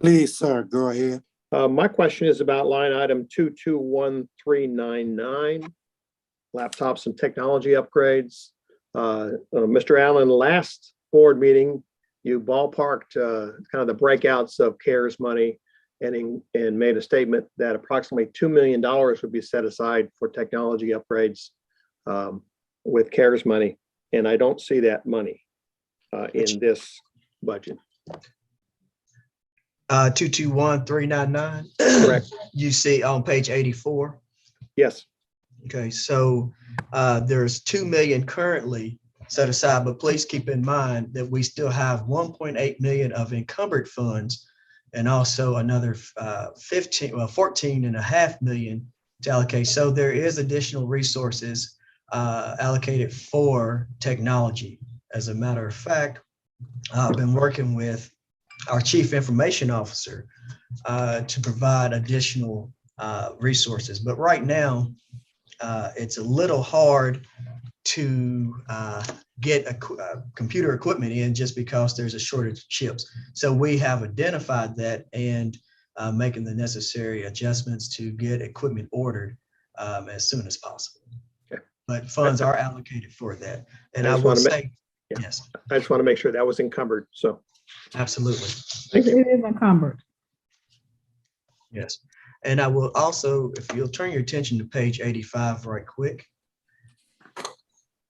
Please, sir, go ahead. My question is about line item 221399, laptops and technology upgrades. Mr. Allen, last board meeting, you ballparked kind of the breakouts of CARES money and made a statement that approximately $2 million would be set aside for technology upgrades with CARES money. And I don't see that money in this budget. 221399. Correct. You see on page 84. Yes. Okay, so there's 2 million currently set aside, but please keep in mind that we still have 1.8 million of encumbered funds and also another 14.5 million to allocate. So there is additional resources allocated for technology. As a matter of fact, I've been working with our Chief Information Officer to provide additional resources. But right now, it's a little hard to get computer equipment in just because there's a shortage of chips. So we have identified that and making the necessary adjustments to get equipment ordered as soon as possible. Okay. But funds are allocated for that. And I just will wanna say, yeah. yes, I just want to make sure that was encumbered. So absolutely. thank you. It is encumbered. Yes. And I will also, if you'll turn your attention to page 85 right quick.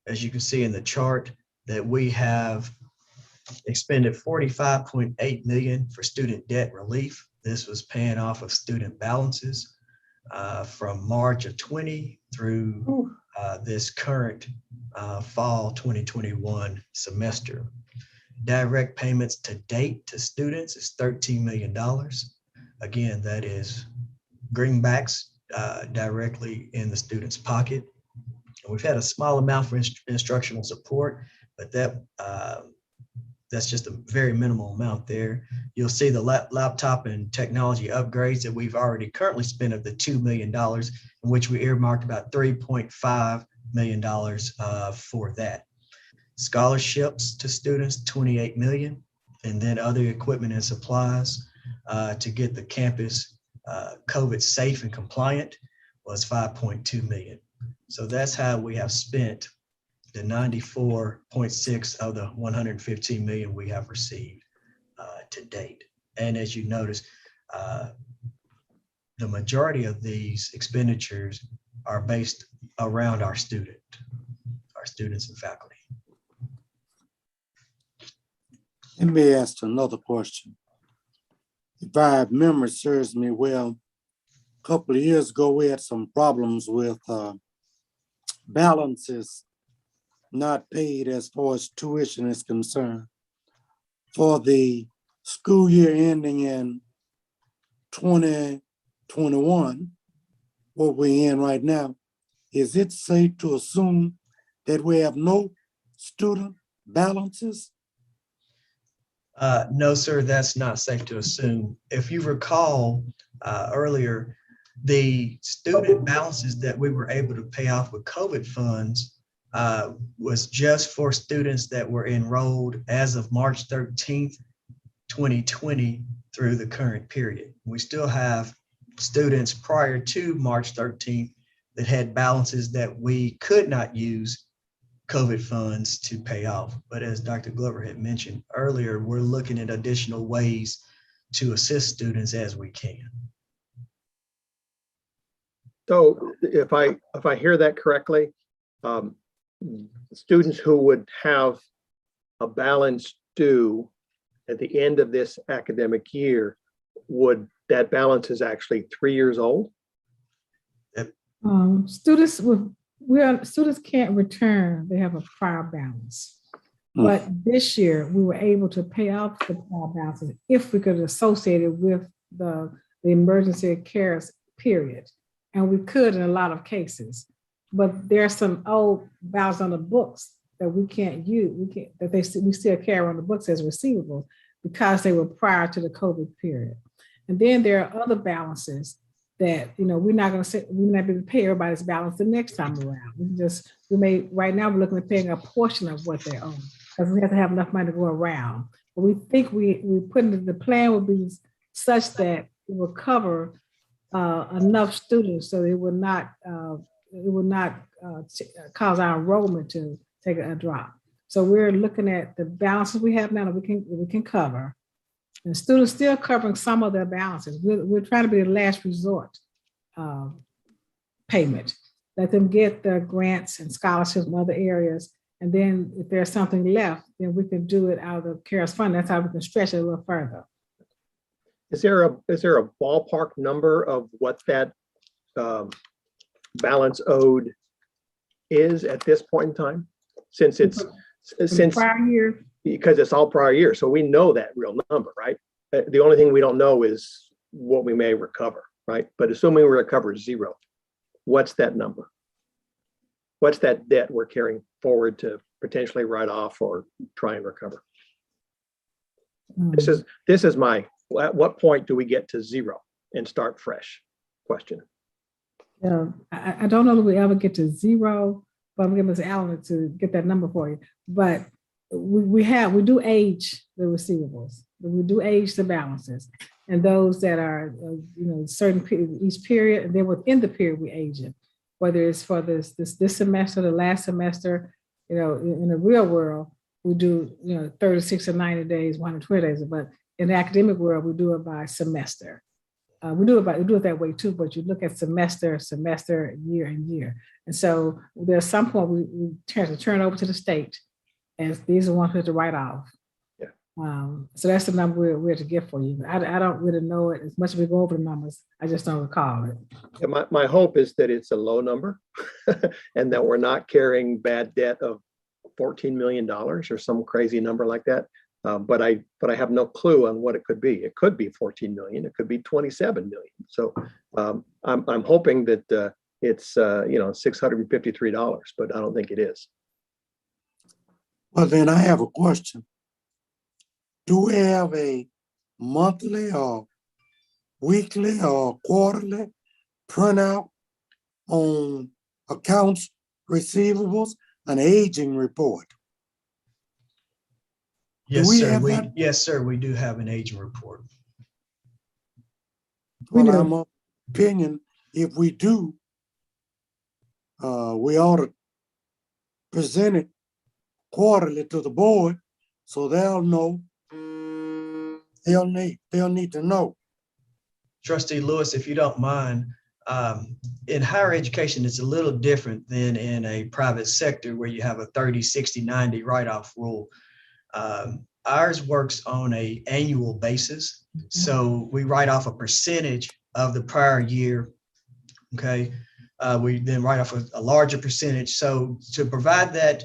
As you can see in the chart that we have expended 45.8 million for student debt relief. This was paying off of student balances from March of 20 through this current fall 2021 semester. Direct payments to date to students is $13 million. Again, that is greenbacks directly in the student's pocket. We've had a small amount for instructional support, but that's just a very minimal amount there. You'll see the laptop and technology upgrades that we've already currently spent of the $2 million, in which we earmarked about $3.5 million for that. Scholarships to students, 28 million, and then other equipment and supplies to get the campus COVID safe and compliant was 5.2 million. So that's how we have spent the 94.6 of the 115 million we have received to date. And as you notice, the majority of these expenditures are based around our students and faculty. Let me ask another question. If my memory serves me well, a couple of years ago, we had some problems with balances not paid as far as tuition is concerned. For the school year ending in 2021, what we're in right now, is it safe to assume that we have no student balances? No, sir, that's not safe to assume. If you recall earlier, the student balances that we were able to pay off with COVID funds was just for students that were enrolled as of March 13th, 2020 through the current period. We still have students prior to March 13th that had balances that we could not use COVID funds to pay off. But as Dr. Glover had mentioned earlier, we're looking at additional ways to assist students as we can. So if I hear that correctly, students who would have a balance due at the end of this academic year, that balance is actually 3 years old? Students can't return, they have a prior balance. But this year, we were able to pay off the prior balances if we could associate it with the emergency cares period. And we could in a lot of cases. But there's some old balances on the books that we can't use, we still carry on the books as receivables because they were prior to the COVID period. And then there are other balances that, we're not going to be able to pay everybody's balance the next time around. Right now we're looking at paying a portion of what they owe because we have to have enough money to go around. But we think we put in the plan will be such that it will cover enough students so it will not cause our enrollment to take a drop. So we're looking at the balances we have now that we can cover. And students still covering some of their balances. We're trying to be the last resort payment. Let them get the grants and scholarships in other areas. And then if there's something left, then we can do it out of the CARES fund. That's how we can stretch it a little further. Is there a ballpark number of what that balance owed is at this point in time? Since prior year, because it's all prior year, so we know that real number, right? The only thing we don't know is what we may recover, right? But assuming we recover zero, what's that number? What's that debt we're carrying forward to potentially write off or try and recover? This is my, at what point do we get to zero and start fresh question? I don't know that we ever get to zero, but I'm going to Mr. Allen to get that number for you. But we do age the receivables, we do age the balances, and those that are certain period, each period, and then within the period we age it, whether it's for this semester, the last semester, in the real world we do 36 or 90 days, 120 days, but in the academic world we do it by semester. we do it that way too, but you look at semester, year and year. And so there's some point we turn over to the state as these are ones we have to write off. So that's the number we're to get for you. I don't really know it as much as we go over the numbers. I just don't recall it. Yeah, my hope is that it's a low number and that we're not carrying bad debt of $14 million or some crazy number like that. But I have no clue on what it could be. It could be 14 million. It could be 27 million. So I'm hoping that it's $653, but I don't think it is. Well, then I have a question. Do we have a monthly or weekly or quarterly printout on accounts receivables, an aging report? Yes, we sir. have that? Yes, sir. We do have an aging report. Well, I'm of opinion, if we do, we ought to present it quarterly to the board so they'll know. They'll need to know. Trustee Lewis, if you don't mind, in higher education, it's a little different than in a private sector where you have a 30, 60, 90 write-off rule. Ours works on an annual basis. So we write off a percentage of the prior year. Okay. We then write off a larger percentage. So to provide that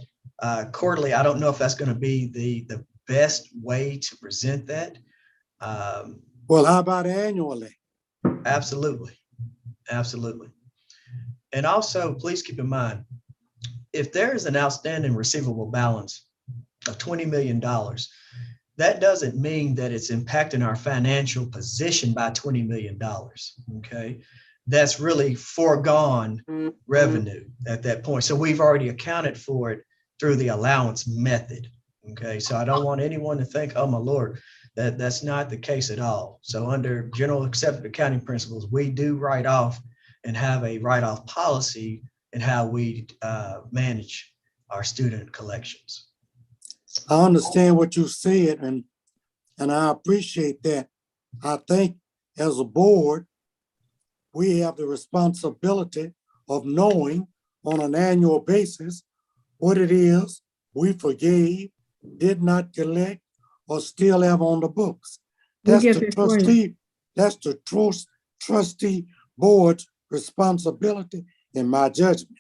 quarterly, I don't know if that's going to be the best way to present that. Well, how about annually? Absolutely. Absolutely. And also, please keep in mind, if there is an outstanding receivable balance of $20 million, that doesn't mean that it's impacting our financial position by $20 million. Okay. That's really foregone revenue at that point. So we've already accounted for it through the allowance method. Okay. So I don't want anyone to think, oh my Lord, that's not the case at all. So under general accepted accounting principles, we do write off and have a write-off policy in how we manage our student collections. I understand what you said, and I appreciate that. I think as a board, we have the responsibility of knowing on an annual basis what it is we forgave, did not collect, or still have on the books. That's the trustee board's responsibility in my judgment.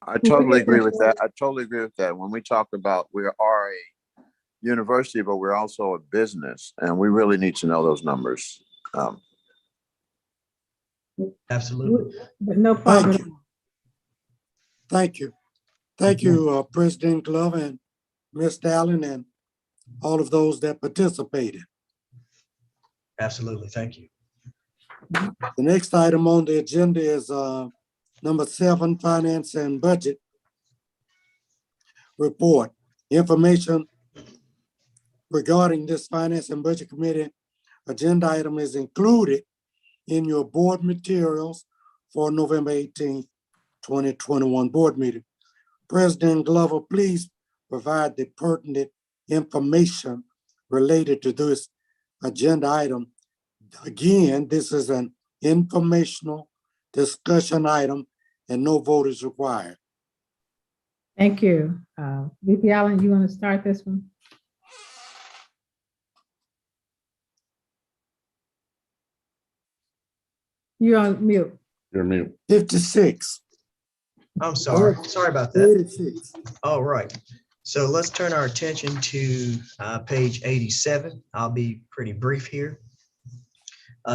I totally agree with that. I totally agree with that. When we talk about we are a university, but we're also a business, and we really need to know those numbers. Absolutely. But no problem. Thank you. Thank you, President Glover and Mr. Allen and all of those that participated. Absolutely. Thank you. The next item on the agenda is number 7, Finance and Budget Report. Information regarding this Finance and Budget Committee agenda item is included in your board materials for November 18th, 2021 board meeting. President Glover, please provide the pertinent information related to this agenda item. Again, this is an informational discussion item and no vote is required. Thank you. VP Allen, you want to start this one? You're on mute. You're mute. 56. I'm sorry. Sorry about that. 86. All right. So let's turn our attention to page 87. I'll be pretty brief here.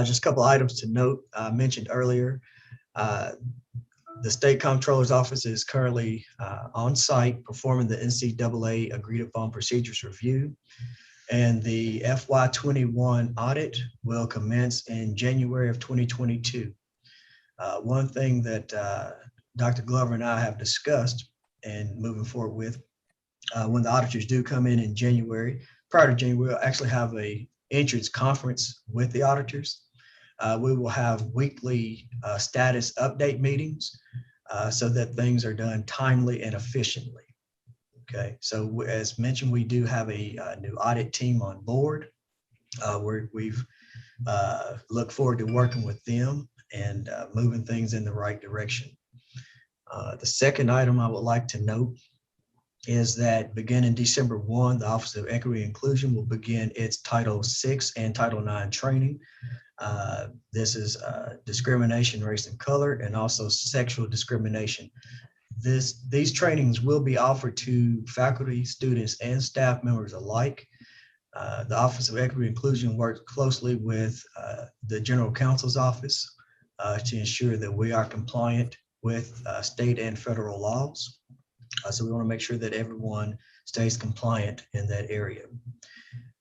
Just a couple items to note. I mentioned earlier, the State Comptroller's Office is currently on site performing the NCAA agreed upon procedures review. And the FY21 audit will commence in January of 2022. One thing that Dr. Glover and I have discussed and moving forward with, when the auditors do come in January, prior to January, we'll actually have a entrance conference with the auditors. We will have weekly status update meetings so that things are done timely and efficiently. Okay, so as mentioned, we do have a new audit team on board. We've look forward to working with them and moving things in the right direction. The second item I would like to note is that beginning December 1, the Office of Equity and Inclusion will begin its Title VI and Title IX training. This is discrimination, race and color, and also sexual discrimination. These trainings will be offered to faculty, students, and staff members alike. The Office of Equity and Inclusion works closely with the General Counsel's Office to ensure that we are compliant with state and federal laws. So we want to make sure that everyone stays compliant in that area.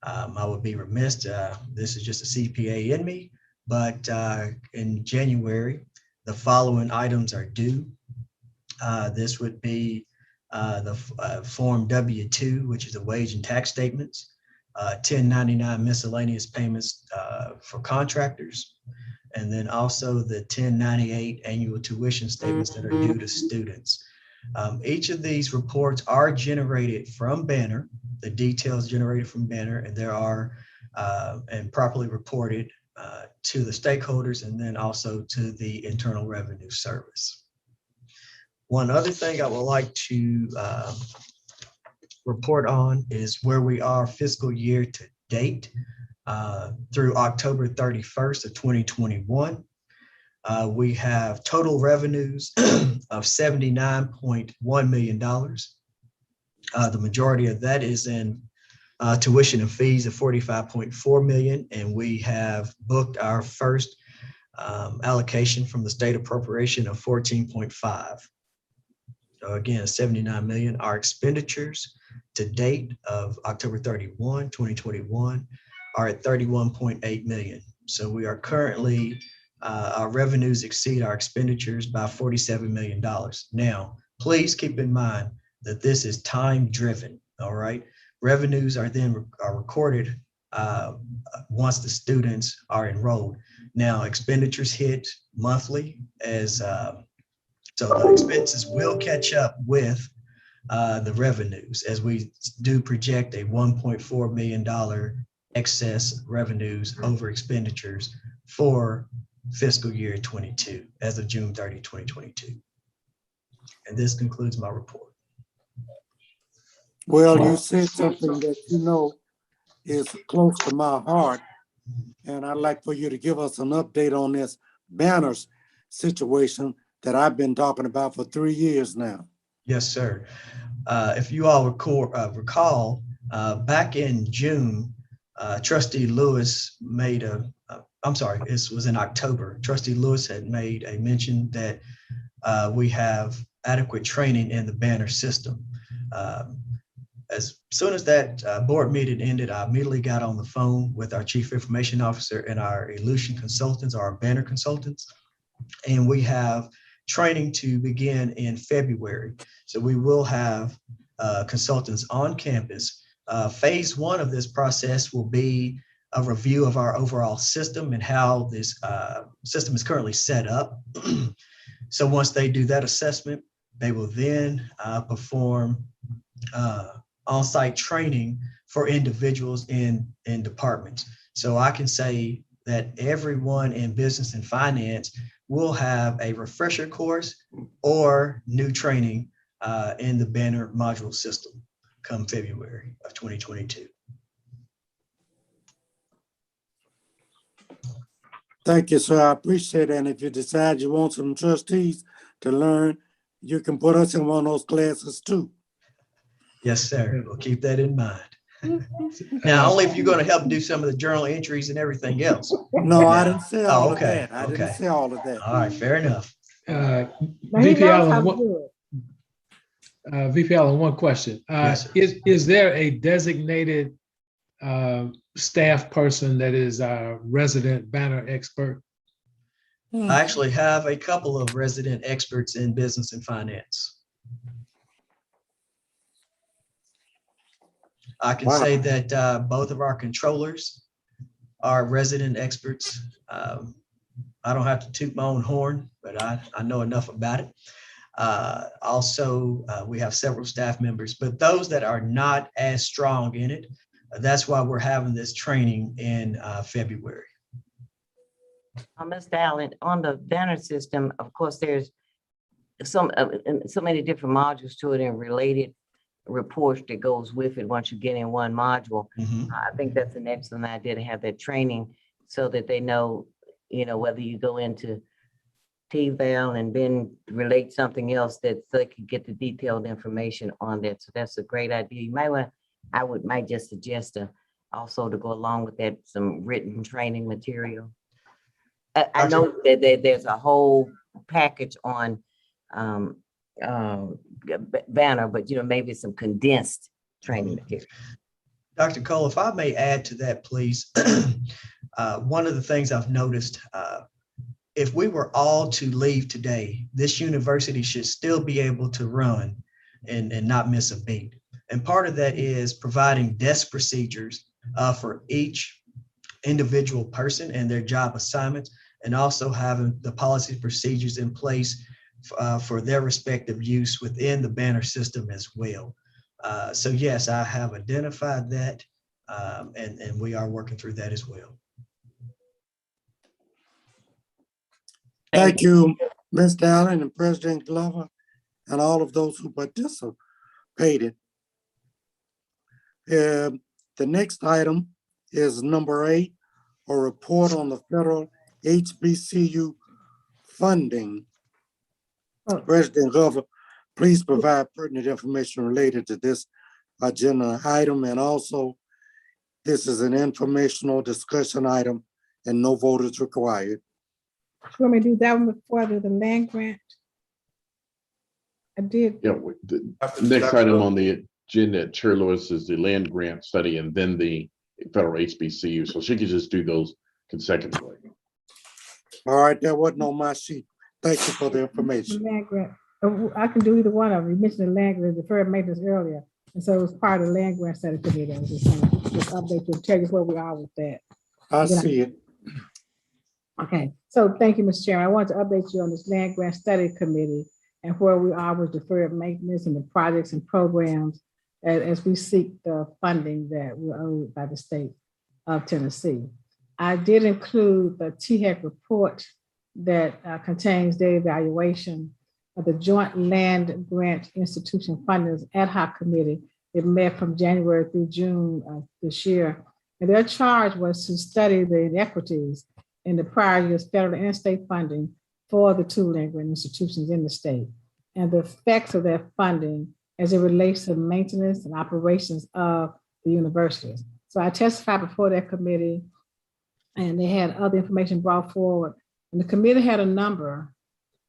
I would be remiss, this is just a CPA in me, but in January, the following items are due. This would be the Form W-2, which is the wage and tax statements, 1099 miscellaneous payments for contractors, and then also the 1098 annual tuition statements that are due to students. Each of these reports are generated from Banner, the details generated from Banner, and there are and properly reported to the stakeholders and then also to the Internal Revenue Service. One other thing I would like to report on is where we are fiscal year to date through October 31st of 2021. We have total revenues of $79.1 million. The majority of that is in tuition and fees of $45.4 million, and we have booked our first allocation from the state appropriation of $14.5. So again, 79 million. Our expenditures to date of October 31, 2021 are at 31.8 million. So we are currently our revenues exceed our expenditures by $47 million. Now, please keep in mind that this is time driven, all right? Revenues are then recorded once the students are enrolled. Now, expenditures hit monthly as, so the expenses will catch up with the revenues as we do project a $1.4 million excess revenues over expenditures for fiscal year 22 as of June 30, 2022. And this concludes my report. Well, you said something that you know is close to my heart, and I'd like for you to give us an update on this Banners situation that I've been talking about for 3 years now. Yes, sir. If you all recall, back in June, Trustee Lewis made this was in October. Trustee Lewis had made a mention that we have adequate training in the Banner system. As soon as that board meeting ended, I immediately got on the phone with our Chief Information Officer and our Elution consultants, our Banner consultants, and we have training to begin in February. So we will have consultants on campus. Phase one of this process will be a review of our overall system and how this system is currently set up. So once they do that assessment, they will then perform on-site training for individuals in departments. So I can say that everyone in business and finance will have a refresher course or new training in the Banner module system come February of 2022. Thank you, sir. I appreciate it. And if you decide you want some trustees to learn, you can put us in one of those classes too. Yes, sir. We'll keep that in mind. Now, only if you're going to help do some of the journal entries and everything else. No, I didn't say all of okay, that. I didn't say all of that. All right, fair enough. VP Allen, one question. Yes, is there a designated staff person that is our resident Banner expert? I actually have a couple of resident experts in business and finance. I can say that both of our controllers are resident experts. I don't have to toot my own horn, but I know enough about it. Also, we have several staff members, but those that are not as strong in it, That's why we're having this training in February. Mr. Allen, on the banner system, of course, there's so many different modules to it and related reports that goes with it once you get in one module. I think that's an excellent idea to have that training so that they know, whether you go into T-Val and then relate something else that so they can get the detailed information on that. So that's a great idea. You might want, might just suggest also to go along with that, some written training material. I know that there's a whole package on banner, but maybe some condensed training material. Dr. Cole, if I may add to that, please. One of the things I've noticed, if we were all to leave today, this university should still be able to run and not miss a beat. And part of that is providing desk procedures for each individual person and their job assignments, and also having the policy procedures in place for their respective use within the banner system as well. So yes, I have identified that, and we are working through that as well. Thank you, Mr. Allen and President Glover, and all of those who participated. The next item is number 8, a report on the federal HBCU funding. President Glover, please provide pertinent information related to this agenda item, and also this is an informational discussion item and no vote is required. You want me to do that one before I do the land grant? I did. Yeah, the next item on the agenda, Chair Lewis, is the land grant study and then the federal HBCU. So she could just do those consecutively. All right, that wasn't on my sheet. Thank you for the information. Land grant. I can do either one of them. You mentioned the land grant, deferred maintenance earlier. And so it was part of the land grant study committee. I was just saying, just update you and tell you where we are with that. I see it. Okay, so thank you, Mr. Chairman. I want to update you on this land grant study committee and where we are with deferred maintenance and the projects and programs as we seek the funding that we're owed by the state of Tennessee. I did include the THEC report that contains the evaluation of the Joint Land Grant Institution Funders Ad Hoc Committee. It met from January through June of this year. And their charge was to study the inequities in the prior year's federal and state funding for the 2 land grant institutions in the state and the effects of that funding as it relates to maintenance and operations of the universities. So I testified before that committee and they had other information brought forward. And the committee had a number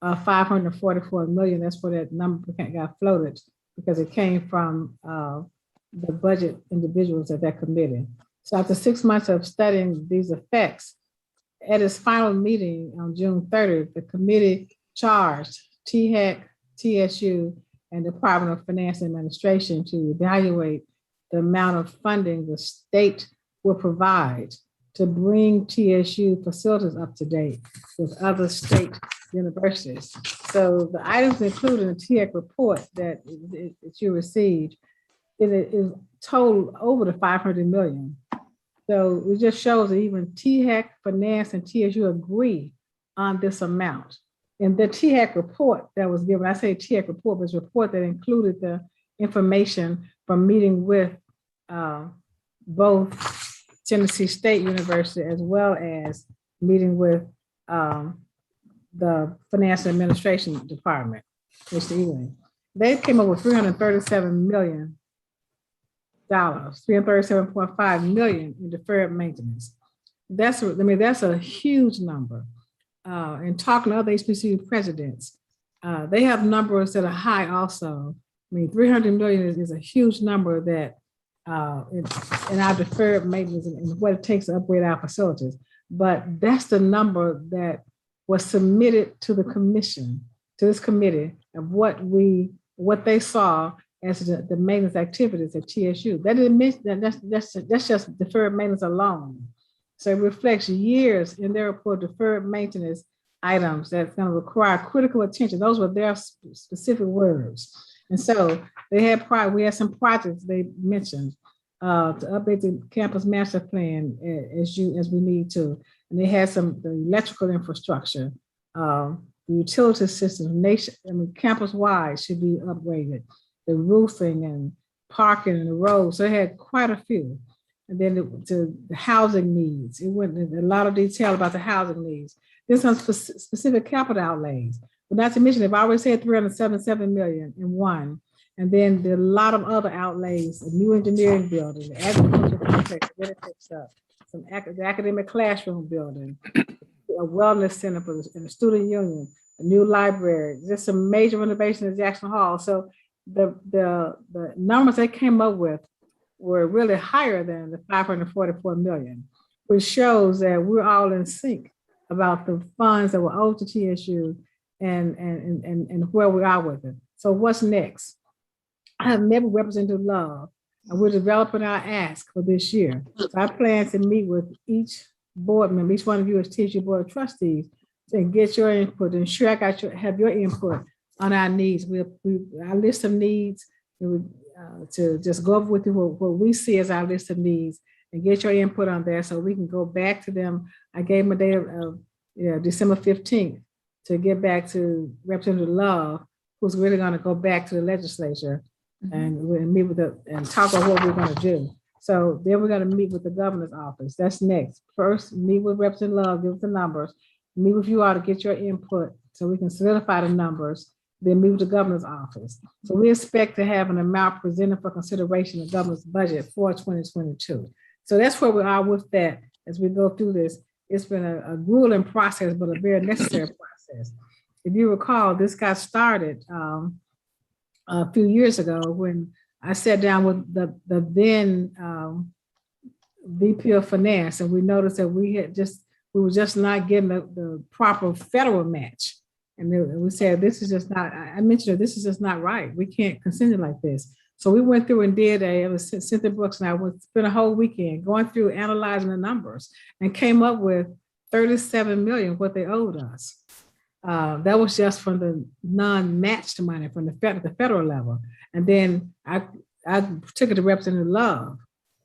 of 544 million. That's where that number got floated because it came from the budget individuals at that committee. So after 6 months of studying these effects, at its final meeting on June 30th, the committee charged THEC, TSU, and Department of Finance and Administration to evaluate the amount of funding the state will provide to bring TSU facilities up to date with other state universities. So the items included in the THEC report that you received, it is total over the 500 million. So it just shows that even THEC, Finance, and TSU agree on this amount. And the THEC report that was given, I say THEC report, but it's a report that included the information from meeting with both Tennessee State University as well as meeting with the Finance and Administration Department, Mr. Ewing. They came up with $337 million. $337.5 million in deferred maintenance. That's a huge number. And talking to other HBCU presidents, they have numbers that are high also. I mean, 300 million is a huge number that in our deferred maintenance and what it takes to upgrade our facilities. But that's the number that was submitted to the commission, to this committee, of what they saw as the maintenance activities at TSU. That didn't mention that's just deferred maintenance alone. So it reflects years in their report deferred maintenance items that's going to require critical attention. Those were their specific words. And so we had some projects they mentioned to update the campus master plan as we need to. And they had the electrical infrastructure, the utility system, campus wide should be upgraded, the roofing and parking and the roads. So they had quite a few. And then the housing needs. It went into a lot of detail about the housing needs. There's some specific capital outlays. But not to mention, they've always said 377 million in one. And then there are a lot of other outlays, a new engineering building, the agricultural complex, the academic classroom building, a wellness center for the student union, a new library, just some major renovation at Jackson Hall. So the numbers they came up with were really higher than the 544 million, which shows that we're all in sync about the funds that were owed to TSU and where we are with it. So what's next? I have met with Representative Love, and we're developing our ask for this year. So I plan to meet with each board member, each one of you as TSU Board of Trustees, and get your input, ensure I have your input on our needs. Our list of needs, to just go over with you what we see as our list of needs and get your input on there so we can go back to them. I gave them a date of December 15th to get back to Representative Love, who's really going to go back to the legislature and meet with and talk about what we're going to do. So then we're going to meet with the governor's office. That's next. First, meet with Representative Love, give us the numbers, meet with you all to get your input so we can solidify the numbers, then meet with the governor's office. So we expect to have an amount presented for consideration of the governor's budget for 2022. So that's where we are with that as we go through this. It's been a grueling process, but a very necessary process. If you recall, this got started a few years ago when I sat down with the then VP of Finance, and we noticed that we were just not getting the proper federal match. And we said, this is just not, I mentioned it, this is just not right. We can't continue like this. So we went through and did it was Cynthia Brooks and I spent a whole weekend going through analyzing the numbers and came up with 37 million, what they owed us. That was just from the non-matched money from the federal level. And then I took it to Representative Love,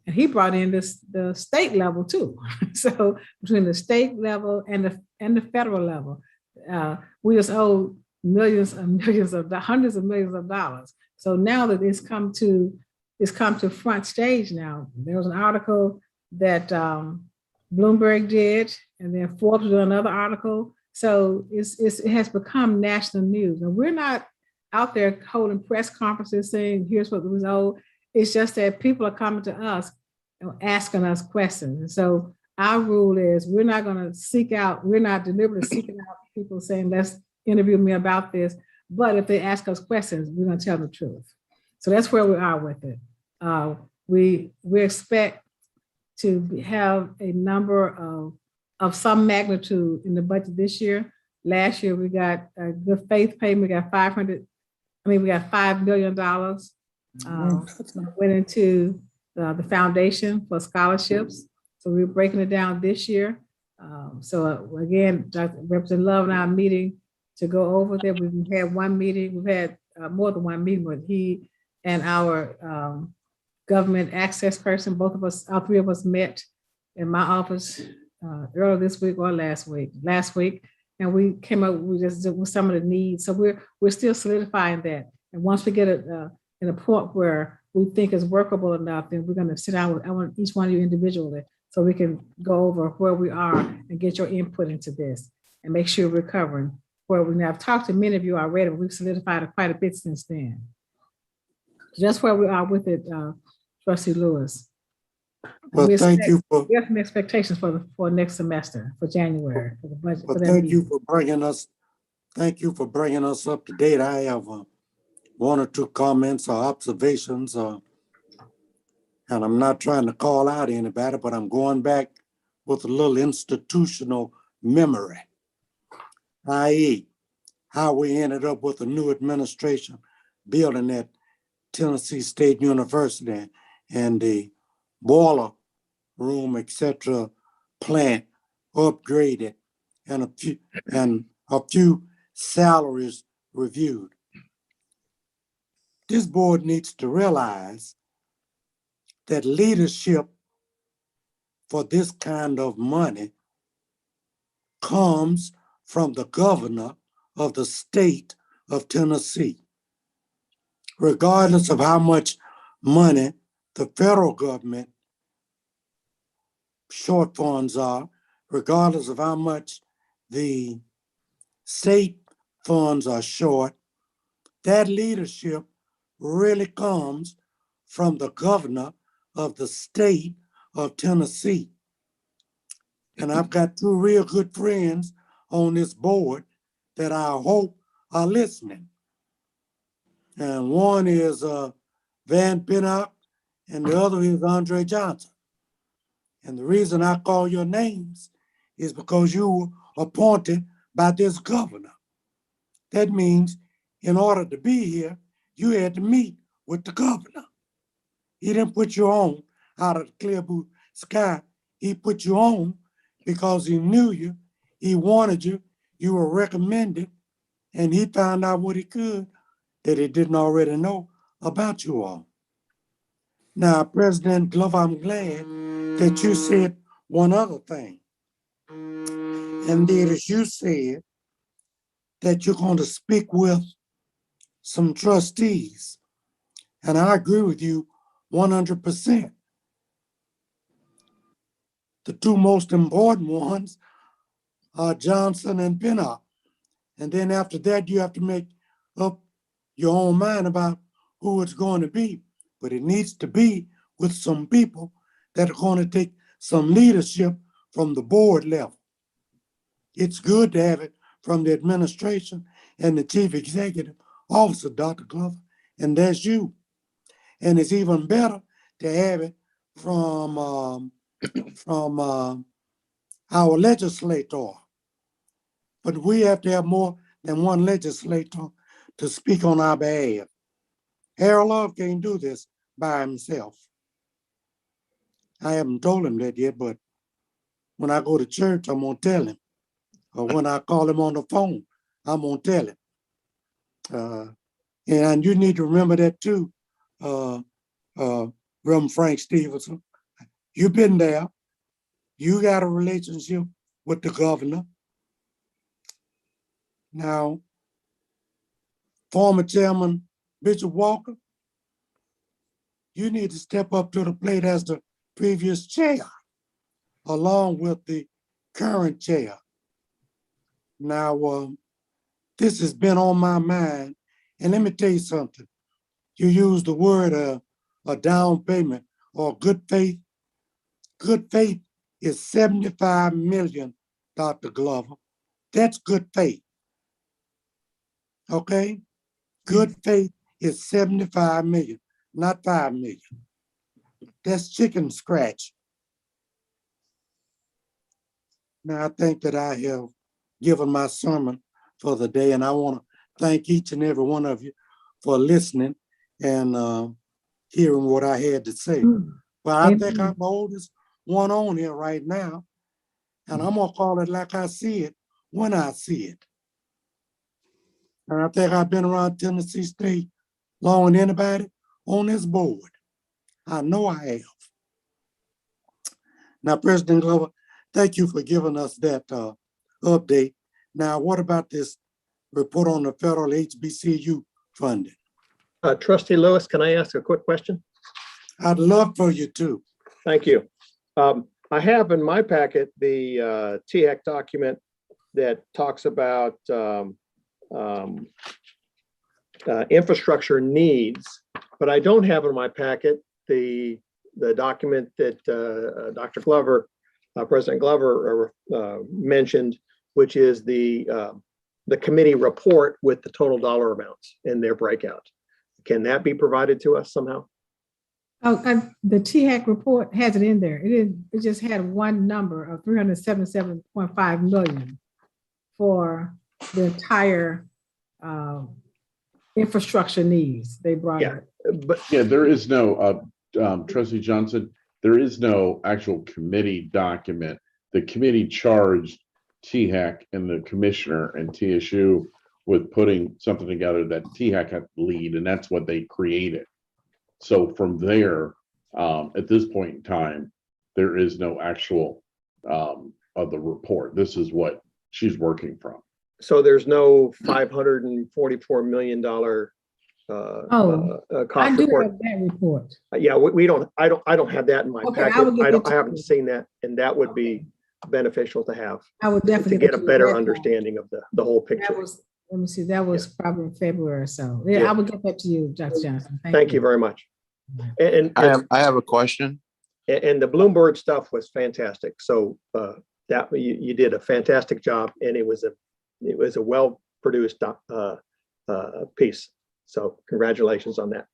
and he brought in the state level too. So between the state level and the federal level, we just owe hundreds of millions of dollars. So now that it's come to front stage now, there was an article that Bloomberg did, and then Forbes did another article. So it has become national news, and we're not out there holding press conferences saying, here's what was owed. It's just that people are coming to us and asking us questions. And so our rule is we're not deliberately seeking out people saying, let's interview me about this. But if they ask us questions, we're going to tell the truth. So that's where we are with it. We expect to have a number of some magnitude in the budget this year. Last year, we got a good faith payment. We got $5 million went into the foundation for scholarships. So we're breaking it down this year. So again, Dr. Representative Love and I are meeting to go over there. We've had one meeting. We've had more than one meeting with he and our government access person. Both of us, all three of us met in my office earlier this week or last week. And we came up with some of the needs. So we're still solidifying that. And once we get it in a point where we think is workable enough, then we're going to sit down with each one of you individually so we can go over where we are and get your input into this and make sure we're covering where we now. I've talked to many of you already, but we've solidified quite a bit since then. So that's where we are with it, Trustee Lewis. Well, we have some expectations for next semester, for January, for the budget. Well, thank you for bringing us up to date. I have one or two comments or observations, and I'm not trying to call out anybody, but I'm going back with a little institutional memory, i.e. how we ended up with a new administration building at Tennessee State University and the boiler room, etc., plant upgraded and a few salaries reviewed. This board needs to realize that leadership for this kind of money comes from the governor of the state of Tennessee. Regardless of how much money the federal government short funds are, regardless of how much the state funds are short, that leadership really comes from the governor of the state of Tennessee. And I've got two real good friends on this board that I hope are listening. And one is Van Pinnock, and the other is Andre Johnson. And the reason I call your names is because you were appointed by this governor. That means in order to be here, you had to meet with the governor. He didn't put you on out of the clear blue sky. He put you on because he knew you, he wanted you, you were recommended, and he found out what he could that he didn't already know about you all. Now, President Glover, I'm glad that you said one other thing. And that is you said that you're going to speak with some trustees. And I agree with you 100%. The two most important ones are Johnson and Pinnock. And then after that, you have to make up your own mind about who it's going to be. But it needs to be with some people that are going to take some leadership from the board level. It's good to have it from the administration and the chief executive officer, Dr. Glover, and that's you. And it's even better to have it from our legislator. But we have to have more than one legislator to speak on our behalf. Harold Love can't do this by himself. I haven't told him that yet, but when I go to church, I'm gonna tell him. Or when I call him on the phone, I'm gonna tell him. And you need to remember that too, Reverend Frank Stevenson. You've been there. You got a relationship with the governor. Now, former Chairman Bishop Walker, you need to step up to the plate as the previous chair, along with the current chair. Now, this has been on my mind, and let me tell you something. You use the word a down payment or good faith. Good faith is 75 million, Dr. Glover. That's good faith. Okay? Good faith is 75 million, not 5 million. That's chicken scratch. Now, I think that I have given my sermon for the day, and I want to thank each and every one of you for listening and hearing what I had to say. But I think I'm the oldest one on here right now, and I'm gonna call it like I see it when I see it. And I think I've been around Tennessee State longer than anybody on this board. I know I have. Now, President Glover, thank you for giving us that update. Now, what about this report on the federal HBCU funding? Trustee Lewis, can I ask a quick question? I'd love for you to. Thank you. I have in my packet the THEC document that talks about infrastructure needs, but I don't have in my packet the document that Dr. Glover, President Glover mentioned, which is the committee report with the total dollar amounts in their breakout. Can that be provided to us somehow? Oh, the THEC report has it in there. It just had one number of 377.5 million for the entire infrastructure needs they brought up. But Yeah, there is no, Trustee Johnson, there is no actual committee document. The committee charged THEC and the commissioner and TSU with putting something together that THEC had to lead, and that's what they created. So from there, At this point in time, there is no actual of the report. This is what she's working from. So there's no $544 million I cost do report. have that report. Yeah, we don't, I don't have that in my Okay, I packet. will get that I to haven't you. seen that, and that would be beneficial to have, I would to definitely get a that to you. better That- understanding of the whole That picture. was, let me see, that was probably in February or so. Yeah, Yeah. I will get that to you, Dr. Johnson. Thank you very much. And, I have a question. and the Bloomberg stuff was fantastic. So that you did a fantastic job, and it was a well-produced piece. So congratulations on that.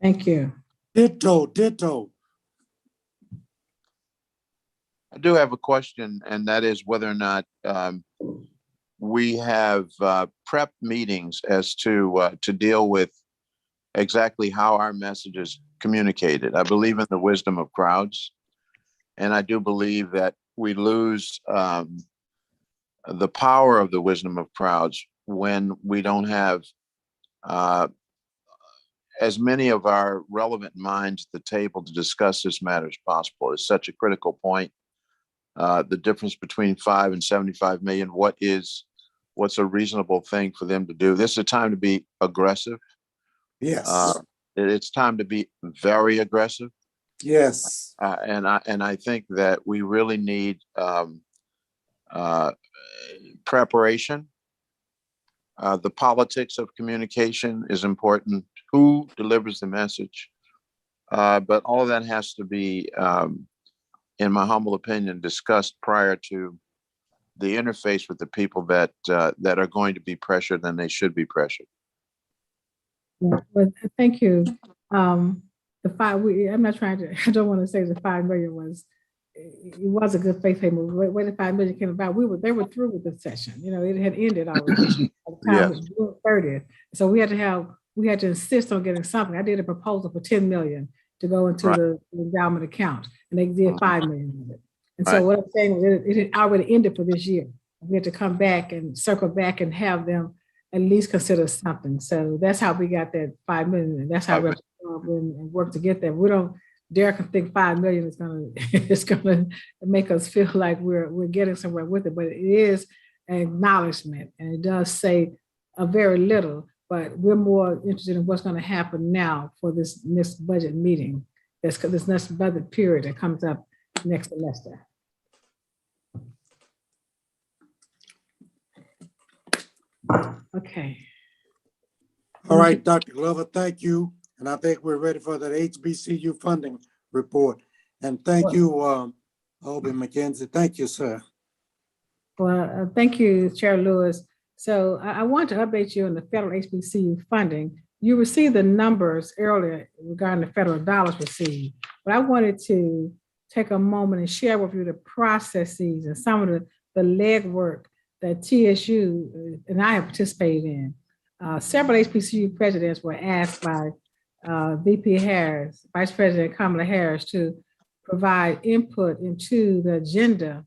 Thank you. Ditto. I do have a question, and that is whether or not we have prep meetings as to deal with exactly how our message is communicated. I believe in the wisdom of crowds, and I do believe that we lose the power of the wisdom of crowds when we don't have as many of our relevant minds at the table to discuss this matter as possible. It's such a critical point. The difference between 5 and 75 million, what's a reasonable thing for them to do? This is a time to be aggressive. Yes. It's time to be very aggressive. Yes. And I think that we really need preparation. The politics of communication is important. Who delivers the message? But all of that has to be, in my humble opinion, discussed prior to the interface with the people that are going to be pressured, and they should be pressured. Well, thank you. I'm not trying to, I don't want to say the 5 million was, it was a good faith payment. When the 5 million came about, they were through with the session. You know, it had ended already. At the time, it was June 30th. So we had to insist on getting something. I did a proposal for 10 million to go into the endowment account, and they did 5 million of it. And so what I'm saying was it had already ended for this year. We had to come back and circle back and have them at least consider something. So that's how we got that 5 million. And that's how we work to get there. We don't dare think 5 million is gonna make us feel like we're getting somewhere with it, but it is an acknowledgement, and it does say a very little, but we're more interested in what's going to happen now for this next budget meeting, this next budget period that comes up next semester. Okay. All right, Dr. Glover, thank you. And I think we're ready for that HBCU funding report. And thank you, Obi McKenzie. Thank you, sir. Well, thank you, Chair Lewis. So I want to update you on the federal HBCU funding. You received the numbers earlier regarding the federal dollars received, but I wanted to take a moment and share with you the processes and some of the legwork that TSU and I have participated in. Several HBCU presidents were asked by VP Harris, Vice President Kamala Harris, to provide input into the agenda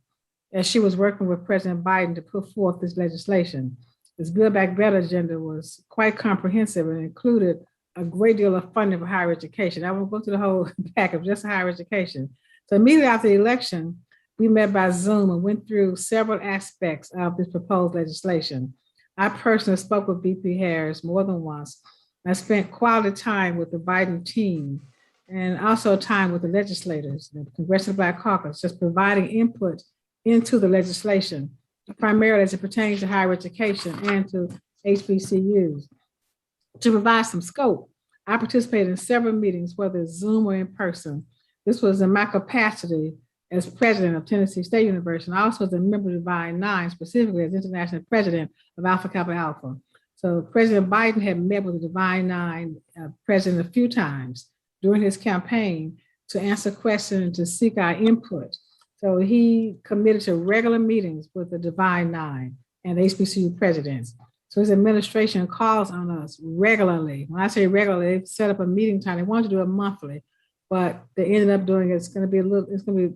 as she was working with President Biden to put forth this legislation. This Build Back Better agenda was quite comprehensive and included a great deal of funding for higher education. I won't go through the whole package, just higher education. So immediately after the election, we met by Zoom and went through several aspects of this proposed legislation. I personally spoke with VP Harris more than once. I spent quality time with the Biden team and also time with the legislators, the Congressional Black Caucus, just providing input into the legislation, primarily as it pertains to higher education and to HBCUs. To provide some scope, I participated in several meetings, whether Zoom or in person. This was in my capacity as president of Tennessee State University, and also as a member of Divine Nine, specifically as international president of Alpha Kappa Alpha. So President Biden had met with the Divine Nine president a few times during his campaign to answer questions and to seek our input. So he committed to regular meetings with the Divine Nine and HBCU presidents. So his administration calls on us regularly. When I say regularly, they set up a meeting time. They wanted to do it monthly, but they ended up doing it. It's going to be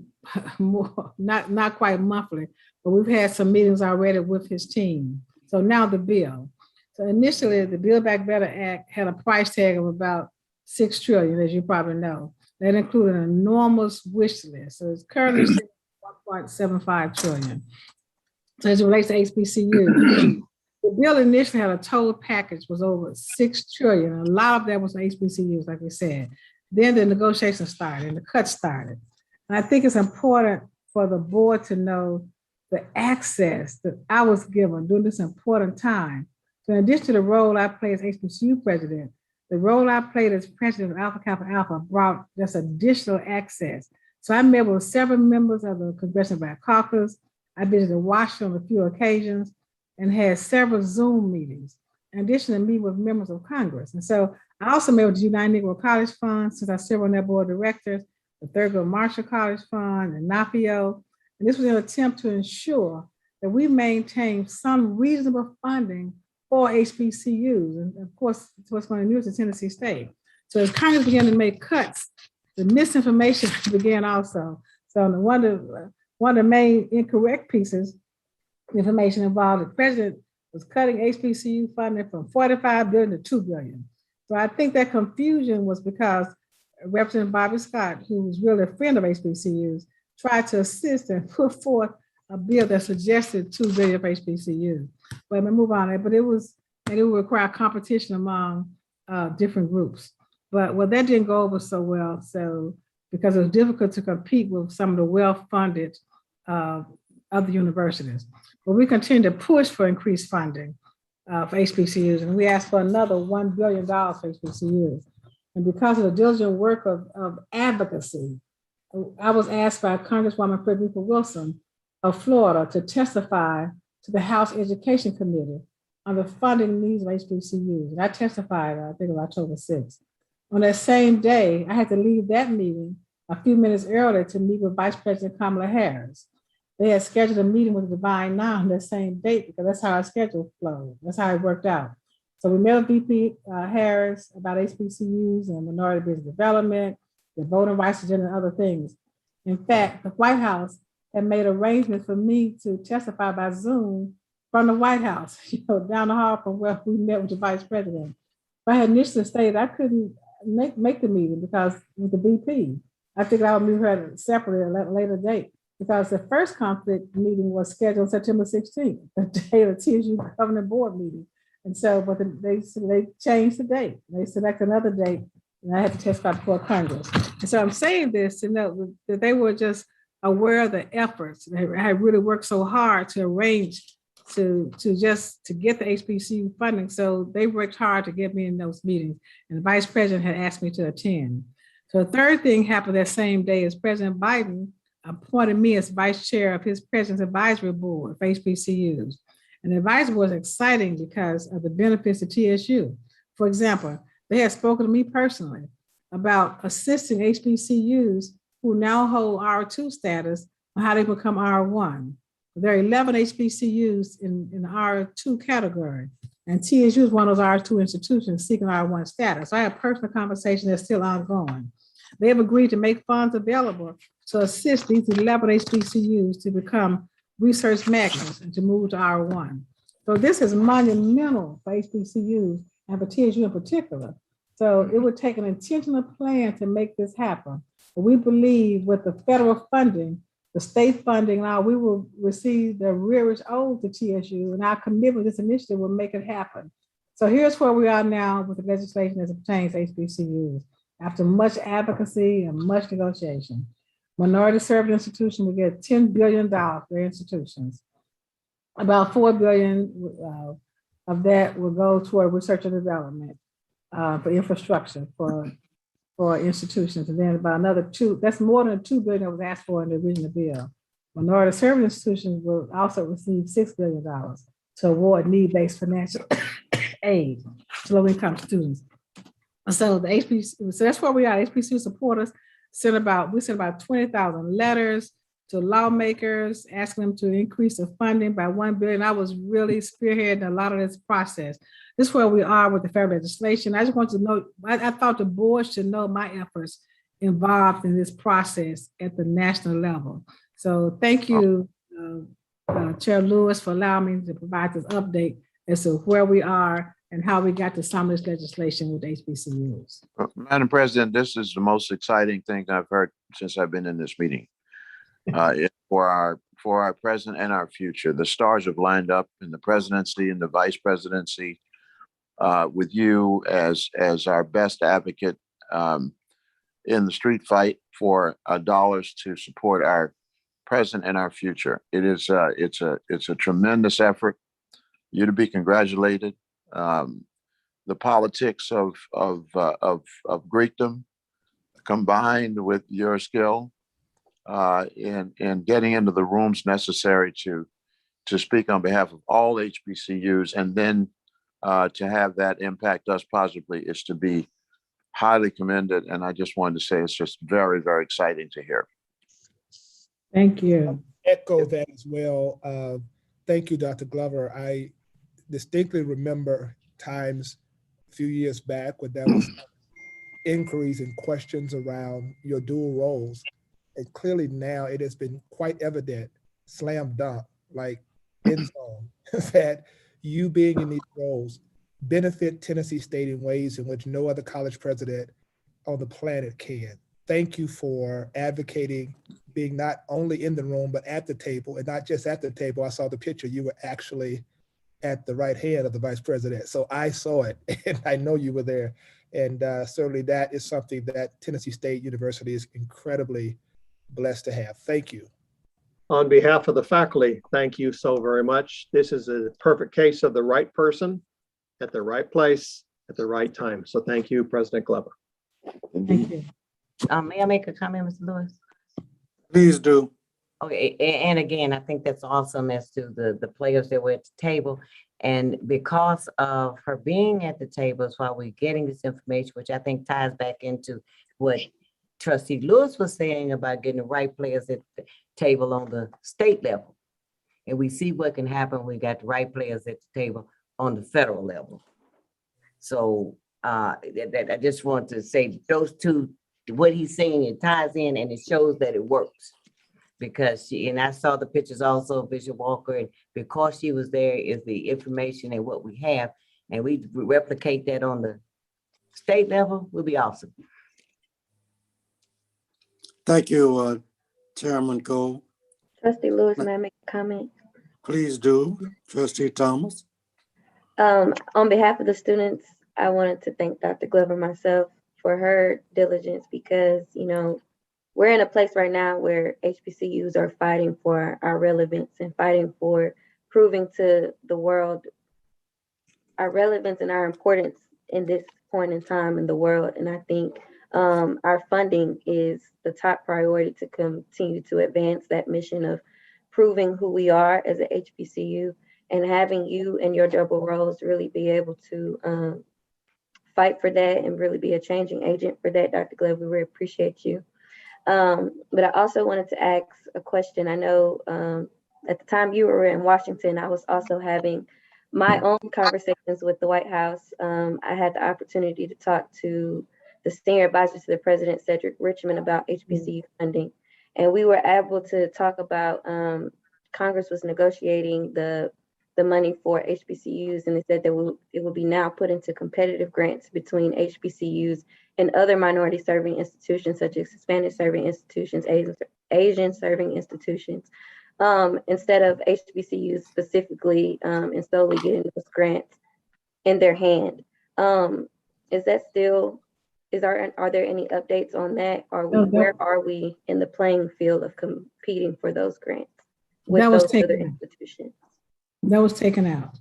more, not quite monthly, but we've had some meetings already with his team. So now the bill. So initially, the Build Back Better Act had a price tag of about $6 trillion, as you probably know. That included an enormous wish list. So it's currently 1.75 trillion. So as it relates to HBCU, the bill initially had a total package was over 6 trillion. A lot of that was HBCUs, like we said. Then the negotiations started and the cuts started. And I think it's important for the board to know the access that I was given during this important time. So in addition to the role I played as HBCU president, the role I played as president of Alpha Kappa Alpha brought just additional access. So I met with several members of the Congressional Black Caucus. I visited Washington on a few occasions and had several Zoom meetings, in addition to meet with members of Congress. And so I also met with the United Negro College Fund, since I serve on their board of directors, the Thurgood Marshall College Fund, and NAPIO. And this was an attempt to ensure that we maintain some reasonable funding for HBCUs. And of course, what's going to use is Tennessee State. So as Congress began to make cuts, the misinformation began also. So one of the main incorrect pieces information involved, the president was cutting HBCU funding from 45 billion to 2 billion. So I think that confusion was because Representative Bobby Scott, who was really a friend of HBCUs, tried to assist and put forth a bill that suggested 2 billion for HBCUs. But I'm gonna move on, but it would require competition among different groups. But well, that didn't go over so well. So because it was difficult to compete with some of the well-funded other universities. But we continue to push for increased funding for HBCUs, and we asked for another $1 billion for HBCUs. And because of the diligent work of advocacy, I was asked by Congresswoman Frederica Wilson of Florida to testify to the House Education Committee on the funding needs of HBCUs. And I testified, I think, on October 6th. On that same day, I had to leave that meeting a few minutes earlier to meet with Vice President Kamala Harris. They had scheduled a meeting with Divine Now on that same date because that's how our schedule flowed. That's how it worked out. So we met with VP Harris about HBCUs and minority business development, the voting rights agenda, and other things. In fact, the White House had made arrangements for me to testify by Zoom from the White House, down the hall from where we met with the Vice President. But I had initially stated I couldn't make the meeting because with the VP, I figured I would meet her separately at a later date. Because the first conflict meeting was scheduled September 16th, the day of the TSU governing board meeting. And so, but they changed the date. They selected another date, and I had to testify before Congress. And so I'm saying this to note that they were just aware of the efforts. They had really worked so hard to arrange to get the HBCU funding. So they worked hard to get me in those meetings. And the Vice President had asked me to attend. So the third thing happened that same day is President Biden appointed me as vice chair of his President's Advisory Board for HBCUs. And the advisory board is exciting because of the benefits of TSU. For example, they have spoken to me personally about assisting HBCUs who now hold R2 status on how they become R1. There are 11 HBCUs in the R2 category, and TSU is one of those R2 institutions seeking R1 status. So I have personal conversations that's still ongoing. They have agreed to make funds available to assist these 11 HBCUs to become research magnets and to move to R1. So this is monumental for HBCUs and for TSU in particular. So it would take an intentional plan to make this happen. But we believe with the federal funding, the state funding, now we will receive the rearage owed to TSU, and our commitment to this initiative will make it happen. So here's where we are now with the legislation as it pertains to HBCUs. After much advocacy and much negotiation, minority serving institutions will get $10 billion for their institutions. About $4 billion of that will go toward research and development for infrastructure for institutions. And then about another that's more than $2 billion that was asked for in the original bill. Minority serving institutions will also receive $6 billion to award need-based financial aid to low-income students. So the HBCU, so that's where we are. HBCU supporters we sent about 20,000 letters to lawmakers asking them to increase the funding by $1 billion. I was really spearheading a lot of this process. This is where we are with the federal legislation. I just want to know, I thought the board should know my efforts involved in this process at the national level. So thank you, Chair Lewis, for allowing me to provide this update as to where we are and how we got to some of this legislation with HBCUs. Madam President, this is the most exciting thing I've heard since I've been in this meeting. For our present and our future. The stars have lined up in the presidency and the vice presidency, with you as our best advocate in the street fight for dollars to support our present and our future. It's a tremendous effort. You're to be congratulated. The politics of Greekdom combined with your skill in getting into the rooms necessary to speak on behalf of all HBCUs, and then to have that impact us positively is to be highly commended. And I just wanted to say it's just very, very exciting to hear. Thank you. Echo that as well. Thank you, Dr. Glover. I distinctly remember times a few years back when there was inquiries and questions around your dual roles. And clearly now it has been quite evident, slam dunk, like end zone, that you being in these roles benefit Tennessee State in ways in which no other college president on the planet can. Thank you for advocating, being not only in the room, but at the table, and not just at the table. I saw the picture, you were actually at the right hand of the vice president. So I saw it, and I know you were there. And certainly that is something that Tennessee State University is incredibly blessed to have. Thank you. On behalf of the faculty, thank you so very much. This is a perfect case of the right person at the right place at the right time. So thank you, President Glover. Thank you. May I make a comment, Mr. Lewis? Please do. Okay, and again, I think that's awesome as to the players that were at the table. And because of her being at the tables while we're getting this information, which I think ties back into what Trustee Lewis was saying about getting the right players at the table on the state level. And we see what can happen when we got the right players at the table on the federal level. So I just want to say those two, what he's saying, it ties in and it shows that it works. Because and I saw the pictures also of Bishop Walker, and because she was there is the information and what we have, and we replicate that on the state level, will be awesome. Thank you, Chairman Cole. Trustee Lewis, may I make a comment? Please do. Trustee Thomas. On behalf of the students, I wanted to thank Dr. Glover myself for her diligence, because, you know, we're in a place right now where HBCUs are fighting for our relevance and fighting for proving to the world our relevance and our importance in this point in time in the world. And I think our funding is the top priority to continue to advance that mission of proving who we are as a HBCU, and having you and your double roles really be able to fight for that and really be a changing agent for that. Dr. Glover, we really appreciate you. But I also wanted to ask a question. I know at the time you were in Washington, I was also having my own conversations with the White House. I had the opportunity to talk to the senior advisor to the president, Cedric Richmond, about HBCU funding. And we were able to talk about Congress was negotiating the money for HBCUs, and they said that it will be now put into competitive grants between HBCUs and other minority serving institutions, such as Hispanic serving institutions, Asian serving institutions, instead of HBCUs specifically and solely getting those grants in their hand. Is that still, are there any updates on that? Where are we in the playing field of competing for those grants with those other institutions? That was taken out.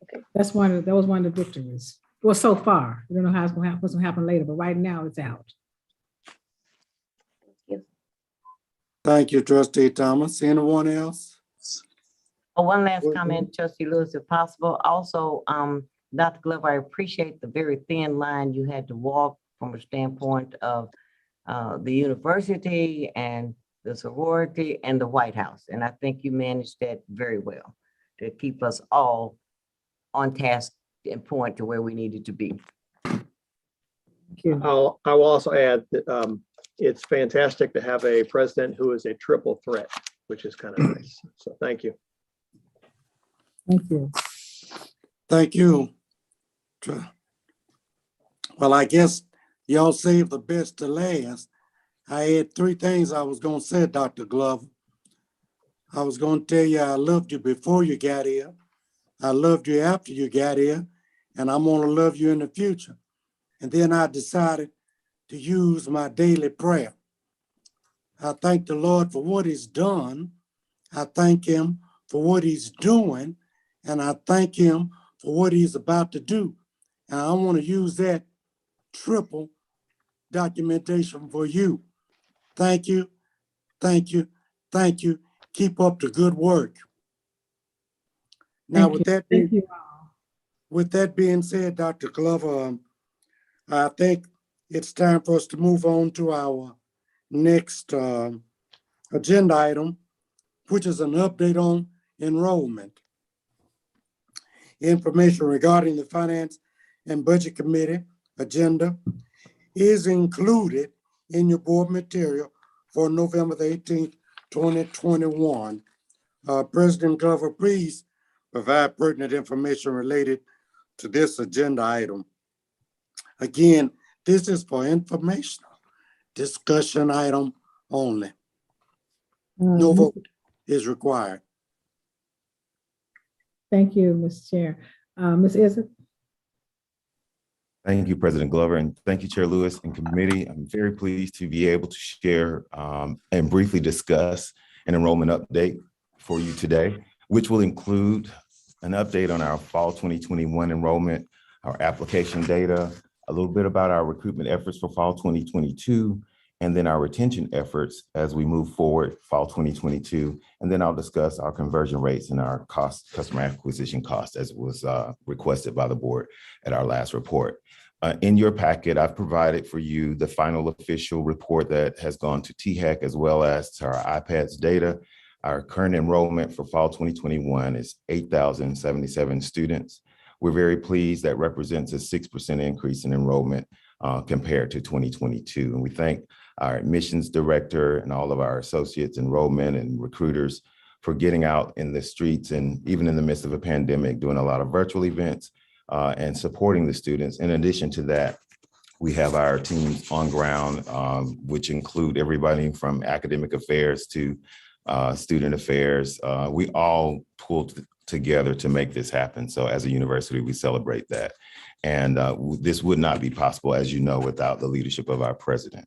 Okay. That was one of the victories. Well, so far, we don't know how it's going to happen, what's going to happen later, but right now it's out. Thank you. Thank you, Trustee Thomas. Anyone else? Oh, one last comment, Trustee Lewis, if possible. Also, Dr. Glover, I appreciate the very thin line you had to walk from a standpoint of the university and the sorority and the White House. And I think you managed that very well to keep us all on task and point to where we needed to be. Thank you. I will also add that it's fantastic to have a president who is a triple threat, which is kind of nice. So thank you. Thank you. Thank you. Well, I guess y'all saved the best to last. I had three things I was gonna say, Dr. Glover. I was gonna tell you I loved you before you got here. I loved you after you got here, and I'm gonna love you in the future. And then I decided to use my daily prayer. I thank the Lord for what he's done. I thank him for what he's doing, and I thank him for what he's about to do. And I want to use that triple documentation for you. Thank you, thank you, thank you. Keep up the good work. Now, Thank you. Thank you all. with that being said, Dr. Glover, I think it's time for us to move on to our next agenda item, which is an update on enrollment. Information regarding the Finance and Budget Committee agenda is included in your board material for November the 18th, 2021. President Glover, please provide pertinent information related to this agenda item. Again, this is for informational discussion item only. No vote is required. Thank you, Mr. Chair. Ms. Izard? Thank you, President Glover, and thank you, Chair Lewis and committee. I'm very pleased to be able to share and briefly discuss an enrollment update for you today, which will include an update on our fall 2021 enrollment, our application data, a little bit about our recruitment efforts for fall 2022, and then our retention efforts as we move forward fall 2022. And then I'll discuss our conversion rates and our customer acquisition costs as was requested by the board at our last report. In your packet, I've provided for you the final official report that has gone to THEC as well as to our iPads data. Our current enrollment for fall 2021 is 8,077 students. We're very pleased that represents a 6% increase in enrollment compared to 2022. And we thank our admissions director and all of our associates, enrollment and recruiters for getting out in the streets and even in the midst of a pandemic, doing a lot of virtual events and supporting the students. In addition to that, we have our teams on ground, which include everybody from academic affairs to student affairs. We all pulled together to make this happen. So as a university, we celebrate that. And this would not be possible, as you know, without the leadership of our president.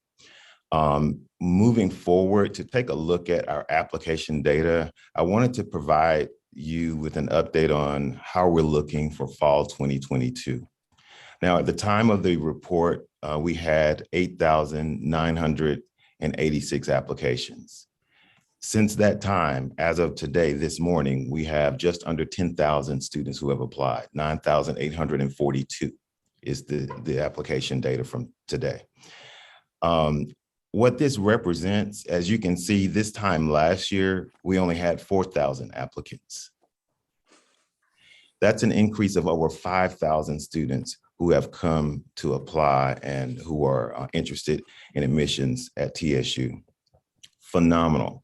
Moving forward, to take a look at our application data, I wanted to provide you with an update on how we're looking for fall 2022. Now, at the time of the report, we had 8,986 applications. Since that time, as of today, this morning, we have just under 10,000 students who have applied. 9,842 is the application data from today. What this represents, as you can see, this time last year, we only had 4,000 applicants. That's an increase of over 5,000 students who have come to apply and who are interested in admissions at TSU. Phenomenal.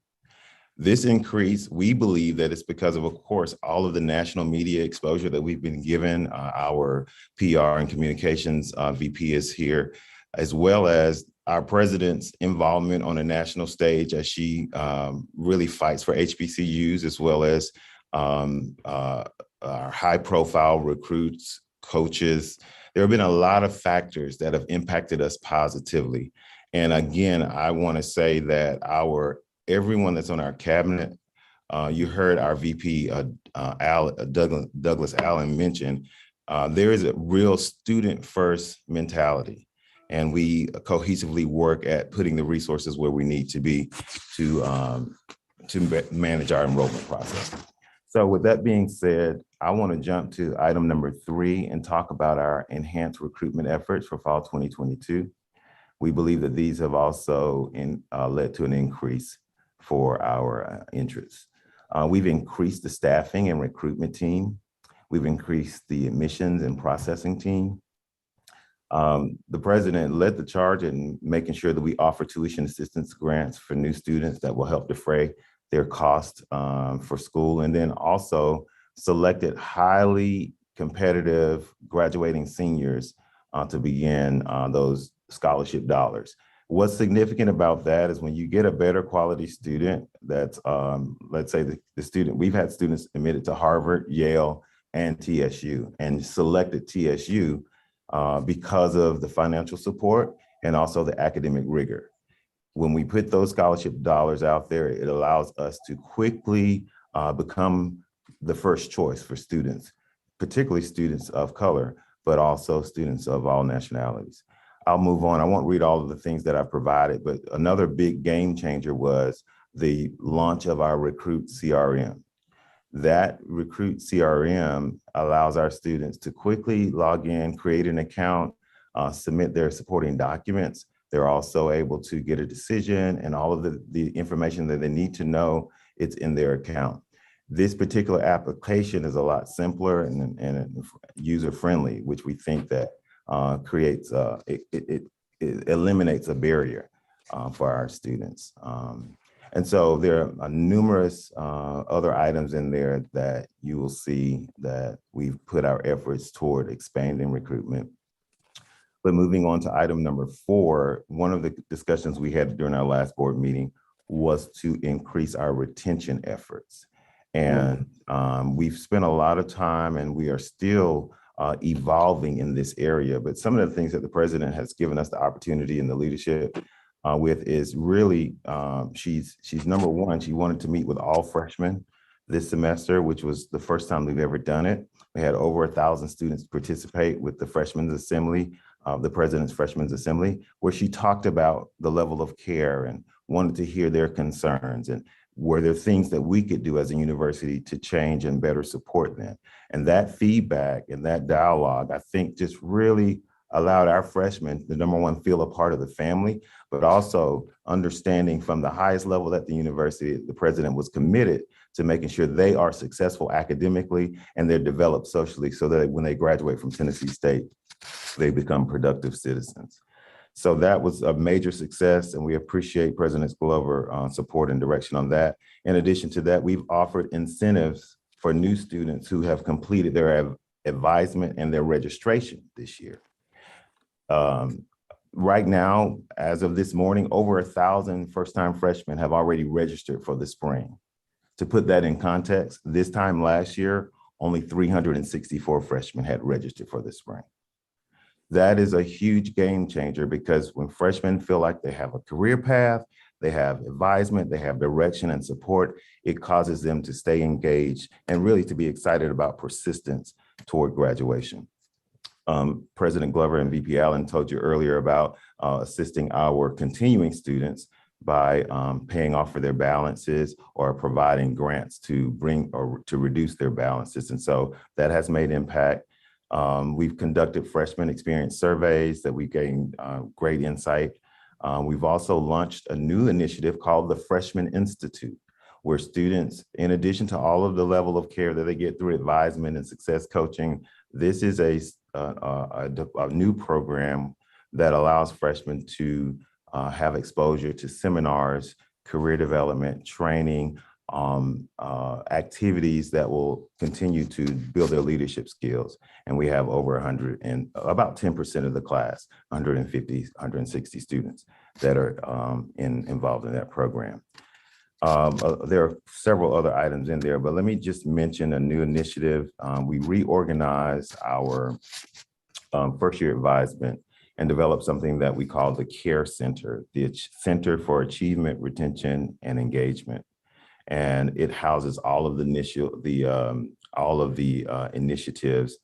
This increase, we believe that it's because of course, all of the national media exposure that we've been given. Our PR and communications VP is here, as well as our president's involvement on a national stage as she really fights for HBCUs, as well as our high profile recruits, coaches. There have been a lot of factors that have impacted us positively. And again, I want to say that everyone that's on our cabinet, you heard our VP Douglas Allen mention, there is a real student first mentality. And we cohesively work at putting the resources where we need to be to manage our enrollment process. So with that being said, I want to jump to item number 3 and talk about our enhanced recruitment efforts for fall 2022. We believe that these have also led to an increase for our interests. We've increased the staffing and recruitment team. We've increased the admissions and processing team. The president led the charge in making sure that we offer tuition assistance grants for new students that will help defray their cost for school, and then also selected highly competitive graduating seniors to begin those scholarship dollars. What's significant about that is when you get a better quality student that's, let's say the student, we've had students admitted to Harvard, Yale, and TSU, and selected TSU because of the financial support and also the academic rigor. When we put those scholarship dollars out there, it allows us to quickly become the first choice for students, particularly students of color, but also students of all nationalities. I'll move on. I won't read all of the things that I've provided, but another big game changer was the launch of our Recruit CRM. That Recruit CRM allows our students to quickly log in, create an account, submit their supporting documents. They're also able to get a decision and all of the information that they need to know, it's in their account. This particular application is a lot simpler and user-friendly, which we think that creates, it eliminates a barrier for our students. And so there are numerous other items in there that you will see that we've put our efforts toward expanding recruitment. But moving on to item number 4, one of the discussions we had during our last board meeting was to increase our retention efforts. And we've spent a lot of time and we are still evolving in this area. But some of the things that the president has given us the opportunity and the leadership with is really, she's number one, she wanted to meet with all freshmen this semester, which was the first time we've ever done it. We had over 1,000 students participate with the Freshmen's Assembly, the President's Freshmen's Assembly, where she talked about the level of care and wanted to hear their concerns and were there things that we could do as a university to change and better support them. And that feedback and that dialogue, I think just really allowed our freshmen to, number one, feel a part of the family, but also understanding from the highest level at the university, the president was committed to making sure they are successful academically and they're developed socially so that when they graduate from Tennessee State, they become productive citizens. So that was a major success and we appreciate President Glover's support and direction on that. In addition to that, we've offered incentives for new students who have completed their advisement and their registration this year. Right now, as of this morning, over 1,000 first-time freshmen have already registered for the spring. To put that in context, this time last year, only 364 freshmen had registered for the spring. That is a huge game changer because when freshmen feel like they have a career path, they have advisement, they have direction and support, it causes them to stay engaged and really to be excited about persistence toward graduation. President Glover and VP Allen told you earlier about assisting our continuing students by paying off for their balances or providing grants to bring or to reduce their balances. And so that has made impact. We've conducted freshman experience surveys that we gained great insight. We've also launched a new initiative called the Freshman Institute, where students, in addition to all of the level of care that they get through advisement and success coaching, this is a new program that allows freshmen to have exposure to seminars, career development, training, activities that will continue to build their leadership skills. And we have over 100 and about 10% of the class, 150, 160 students that are involved in that program. There are several other items in there, but let me just mention a new initiative. We reorganized our first year advisement and developed something that we call the CARE Center, the Center for Achievement, Retention, and Engagement. And it houses all of the initiatives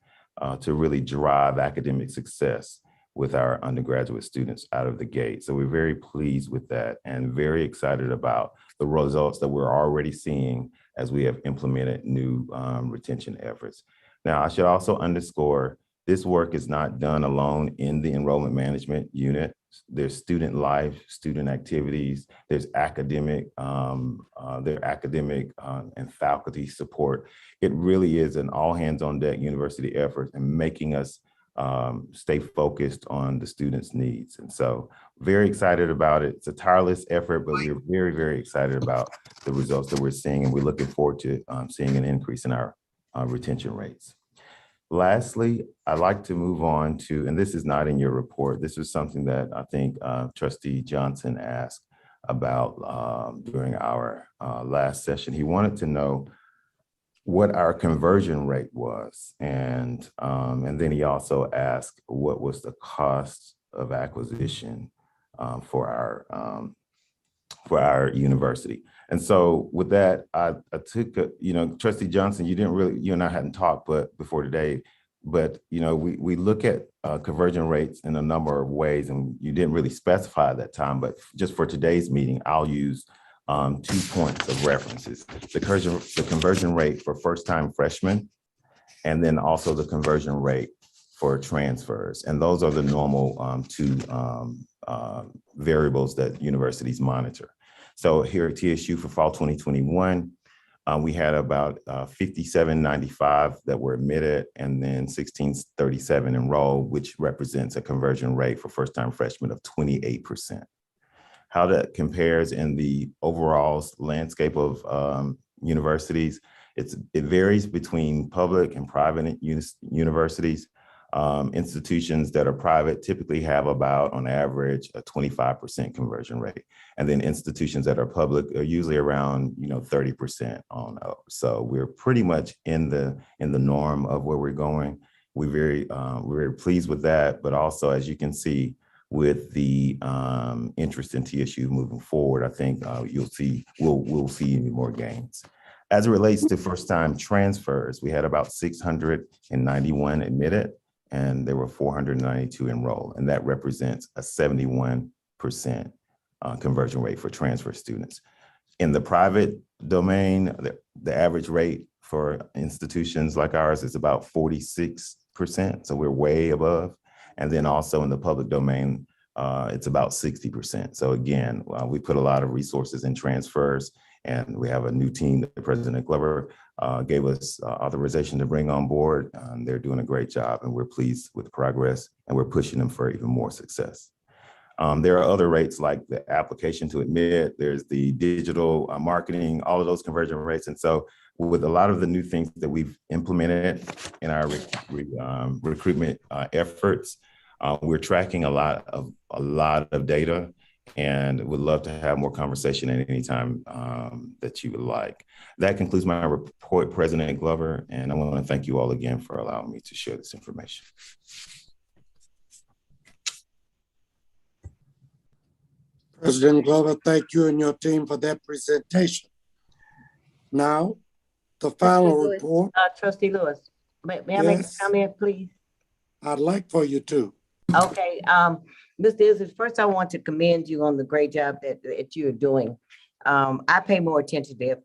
to really drive academic success with our undergraduate students out of the gate. So we're very pleased with that and very excited about the results that we're already seeing as we have implemented new retention efforts. Now, I should also underscore this work is not done alone in the enrollment management unit. There's student life, student activities, there's academic, and faculty support. It really is an all hands on deck university effort and making us stay focused on the students' needs. And so very excited about it. It's a tireless effort, but we're very, very excited about the results that we're seeing. And we're looking forward to seeing an increase in our retention rates. Lastly, I'd like to move on to, and this is not in your report, this is something that I think Trustee Johnson asked about during our last session. He wanted to know what our conversion rate was. And then he also asked what was the cost of acquisition for our university. And so with that, I took, Trustee Johnson, you and I hadn't talked before today, but we look at conversion rates in a number of ways, and you didn't really specify at that time, but just for today's meeting, I'll use 2 points of references: the conversion rate for first-time freshmen, and then also the conversion rate for transfers. And those are the normal two variables that universities monitor. So here at TSU for fall 2021, we had about 5795 that were admitted, and then 1637 enrolled, which represents a conversion rate for first-time freshmen of 28%. How that compares in the overall landscape of universities, it varies between public and private universities. Institutions that are private typically have about, on average, a 25% conversion rate. And then institutions that are public are usually around 30% on up. So we're pretty much in the norm of where we're going. We're very pleased with that, but also, as you can see, with the interest in TSU moving forward, I think we'll see even more gains. As it relates to first-time transfers, we had about 691 admitted, and there were 492 enrolled, and that represents a 71% conversion rate for transfer students. In the private domain, the average rate for institutions like ours is about 46%, so we're way above. And then also in the public domain, it's about 60%. So again, we put a lot of resources in transfers, and we have a new team that President Glover gave us authorization to bring on board. They're doing a great job, and we're pleased with the progress, and we're pushing them for even more success. There are other rates like the application to admit, there's the digital marketing, all of those conversion rates. And so with a lot of the new things that we've implemented in our recruitment efforts, we're tracking a lot of data, and would love to have more conversation at any time that you would like. That concludes my report, President Glover, and I want to thank you all again for allowing me to share this information. President Glover, thank you and your team for that presentation. Now, the final report. Trustee Lewis, may I make a comment, please? I'd like for you to. Okay, Mr. Isis, first I want to commend you on the great job that you're doing. I pay more attention to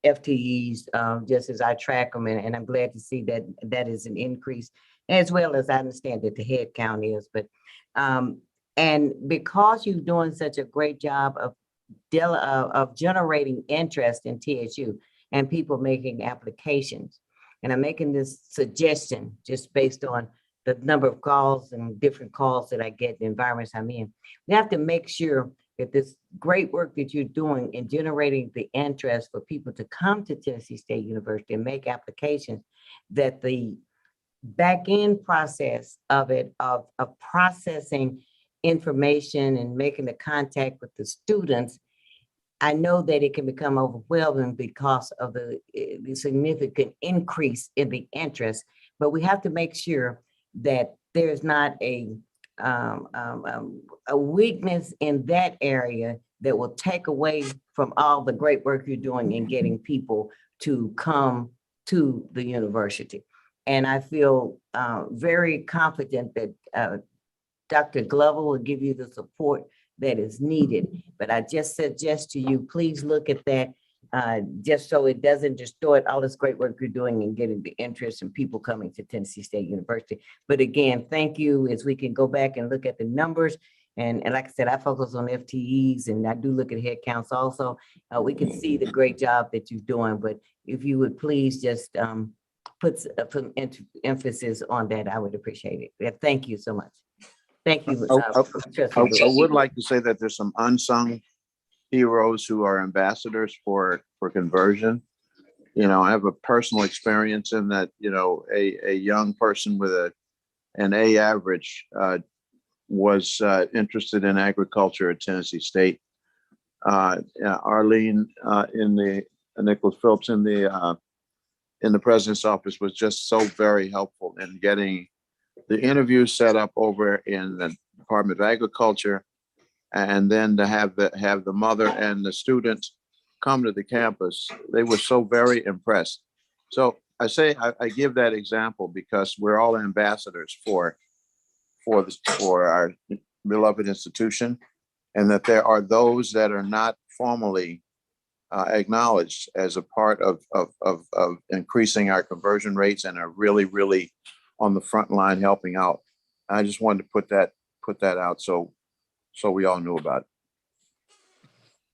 FTEs just as I track them, and I'm glad to see that that is an increase, as well as I understand that the head count is. But and because you're doing such a great job of generating interest in TSU and people making applications, and I'm making this suggestion just based on the number of calls and different calls that I get, the environments I'm in. We have to make sure that this great work that you're doing in generating the interest for people to come to Tennessee State University and make applications, that the back end process of it, of processing information and making the contact with the students, I know that it can become overwhelming because of the significant increase in the interest, but we have to make sure that there's not a weakness in that area that will take away from all the great work you're doing in getting people to come to the university. And I feel very confident that Dr. Glover will give you the support that is needed. But I just suggest to you, please look at that just so it doesn't distort all this great work you're doing in getting the interest in people coming to Tennessee State University. But again, thank you, as we can go back and look at the numbers. And like I said, I focus on FTEs, and I do look at head counts also. We can see the great job that you're doing, but if you would please just put some emphasis on that, I would appreciate it. Yeah, thank you so much. Thank you. I would like to say that there's some unsung heroes who are ambassadors for conversion. I have a personal experience in that, a young person with an A average was interested in agriculture at Tennessee State. Arlene Nicholas Phillips in the president's office was just so very helpful in getting the interview set up over in the Department of Agriculture, and then to have the mother and the students come to the campus. They were so very impressed. So I give that example because we're all ambassadors for our beloved institution, and that there are those that are not formally acknowledged as a part of increasing our conversion rates and are really on the front line helping out. I just wanted to put that out so we all knew about it.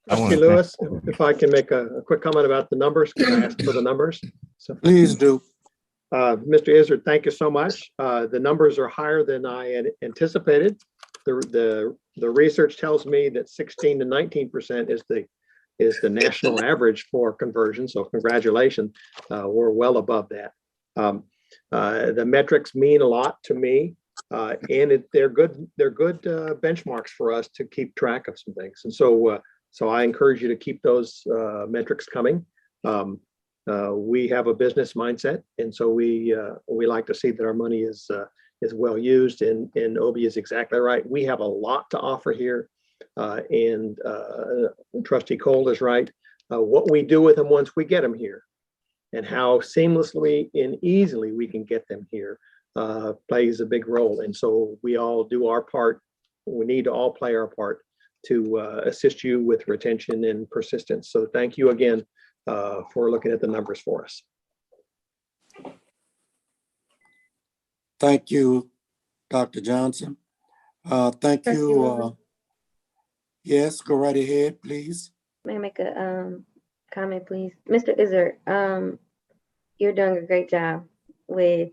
Trustee Lewis, if I can make a quick comment about the numbers, because I asked for the numbers. So, Please do. Mr. Izzard, thank you so much. The numbers are higher than I had anticipated. The research tells me that 16 to 19% is the national average for conversion. So congratulations, we're well above that. The metrics mean a lot to me, and they're good benchmarks for us to keep track of some things. And so I encourage you to keep those metrics coming. We have a business mindset, and so we like to see that our money is well used. And Obi is exactly right. We have a lot to offer here, and Trustee Cole is right. What we do with them once we get them here, and how seamlessly and easily we can get them here, plays a big role. And so we all do our part. We need to all play our part to assist you with retention and persistence. So thank you again for looking at the numbers for us. Thank you, Dr. Johnson. Thank you. Yes, go right ahead, please. May I make a comment, please? Mr. Izzard, you're doing a great job with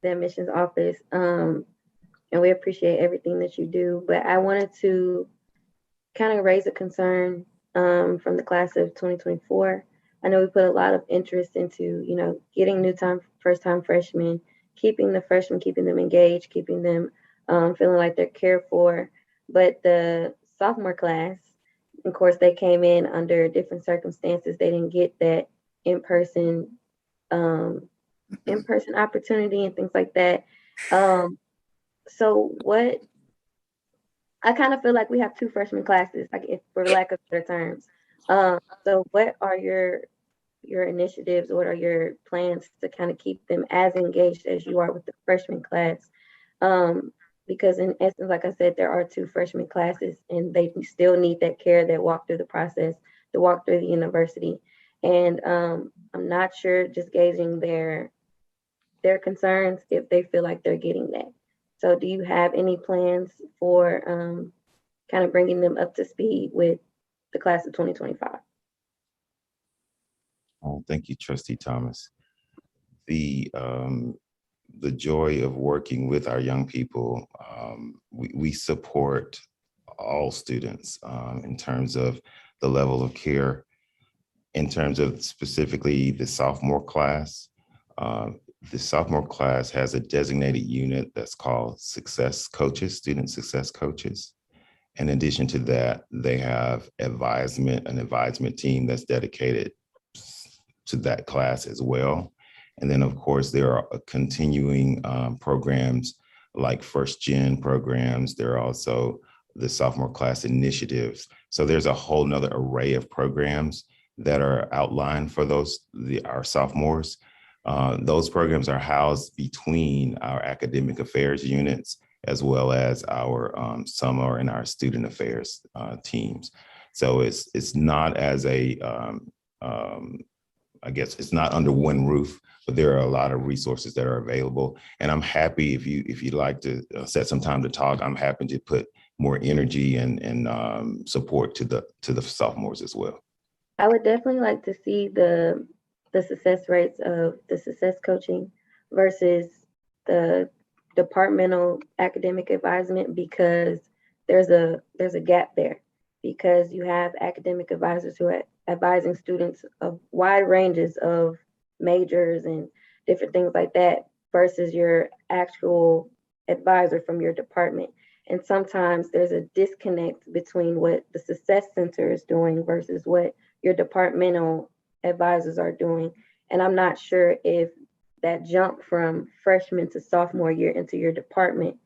the admissions office, and we appreciate everything that you do. But I wanted to kind of raise a concern from the class of 2024. I know we put a lot of interest into, getting first-time freshmen, keeping the freshmen, keeping them engaged, keeping them feeling like they're cared for. But the sophomore class, of course, they came in under different circumstances. They didn't get that in-person opportunity and things like that. So what I kind of feel like we have two freshman classes, for lack of better terms. So what are your initiatives? What are your plans to kind of keep them as engaged as you are with the freshman class? Because in essence, like I said, there are two freshman classes and they still need that care, that walk through the process, to walk through the university. And I'm not sure, just gauging their concerns, if they feel like they're getting that. So do you have any plans for kind of bringing them up to speed with the class of 2025? Oh, thank you, Trustee Thomas. The joy of working with our young people, we support all students in terms of the level of care. In terms of specifically the sophomore class, the sophomore class has a designated unit that's called success coaches, student success coaches. In addition to that, they have an advisement team that's dedicated to that class as well. And then, of course, there are continuing programs like first gen programs. There are also the sophomore class initiatives. So there's a whole nother array of programs that are outlined for our sophomores. Those programs are housed between our academic affairs units as well as our summer and our student affairs teams. So it's not as I guess it's not under one roof, but there are a lot of resources that are available. And I'm happy if you'd like to set some time to talk, I'm happy to put more energy and support to the sophomores as well. I would definitely like to see the success rates of the success coaching versus the departmental academic advisement, because there's a gap there, because you have academic advisors who advising students of wide ranges of majors and different things like that versus your actual advisor from your department. And sometimes there's a disconnect between what the Success Center is doing versus what your departmental advisors are doing. And I'm not sure if that jump from freshman to sophomore year into your department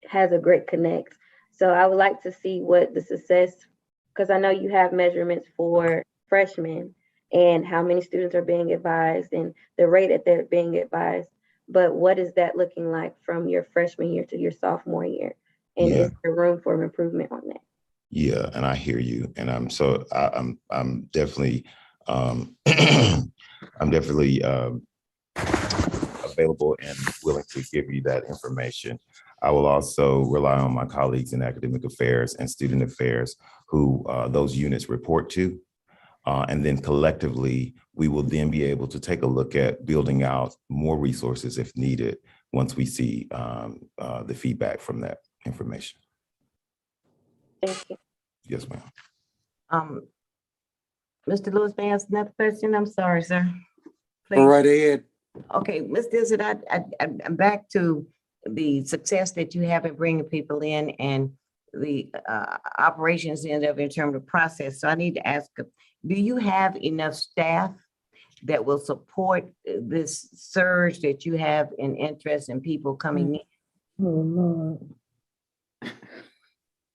has a great connect. So I would like to see what the success, because I know you have measurements for freshmen and how many students are being advised and the rate that they're being advised. But what is that looking like from your freshman year to your sophomore year? And Yeah. is there room for improvement on that? Yeah, and I hear you, and I'm definitely I'm definitely available and willing to give you that information. I will also rely on my colleagues in academic affairs and student affairs who those units report to. And then collectively, we will then be able to take a look at building out more resources if needed once we see the feedback from that information. Thank you. Yes, ma'am. Mr. Lewis, may I ask another question? I'm sorry, sir. Go Please. right ahead. Okay, Ms. Dizzy, I'm back to the success that you have in bringing people in and the operations end up in terms of process. So I need to ask, do you have enough staff that will support this surge that you have in interest in people coming in? Oh, Lord.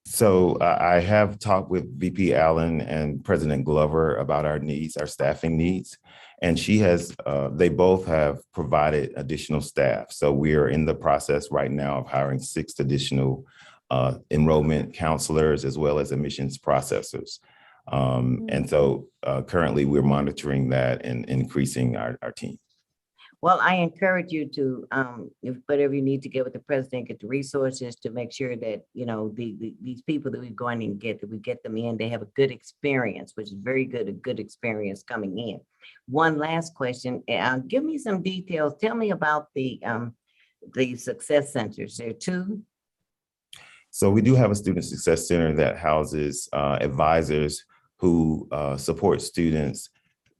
So I have talked with VP Allen and President Glover about our needs, our staffing needs, and they both have provided additional staff. So we are in the process right now of hiring 6 additional enrollment counselors as well as admissions processors. And so currently we're monitoring that and increasing our team. Well, I encourage you to, if whatever you need to get with the president, get the resources to make sure that, you know, these people that we're going to get, that we get them in, they have a good experience, which is very good, a good experience coming in. One last question, give me some details. Tell me about the success centers. There are 2? So we do have a student success center that houses advisors who support students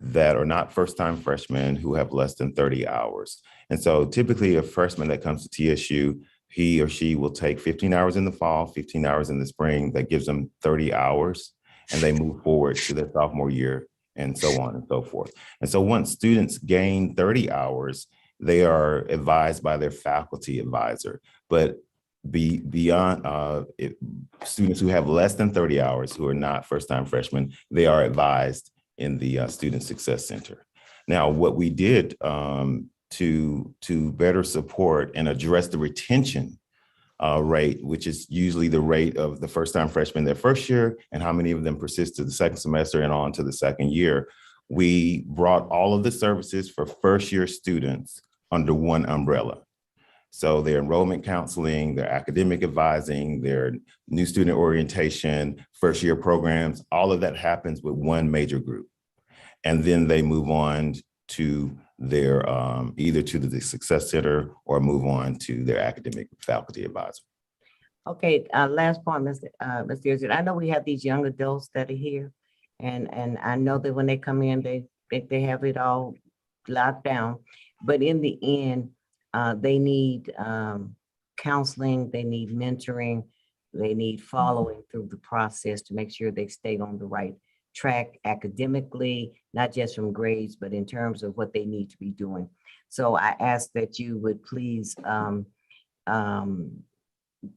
that are not first-time freshmen who have less than 30 hours. And so typically a freshman that comes to TSU, he or she will take 15 hours in the fall, 15 hours in the spring. That gives them 30 hours, and they move forward to their sophomore year and so on and so forth. And so once students gain 30 hours, they are advised by their faculty advisor. But beyond students who have less than 30 hours, who are not first-time freshmen, they are advised in the Student Success Center. Now, what we did to better support and address the retention rate, which is usually the rate of the first-time freshmen their first year and how many of them persist to the second semester and on to the second year, we brought all of the services for first-year students under one umbrella. So their enrollment counseling, their academic advising, their new student orientation, first year programs, all of that happens with one major group. And then they move on to their, either to the Success Center or move on to their academic faculty advisor. Okay, last point, Ms. Dizzy. I know we have these young adults that are here, and I know that when they come in, they have it all locked down. But in the end, they need counseling, they need mentoring, they need following through the process to make sure they stay on the right track academically, not just from grades, but in terms of what they need to be doing. So I ask that you would please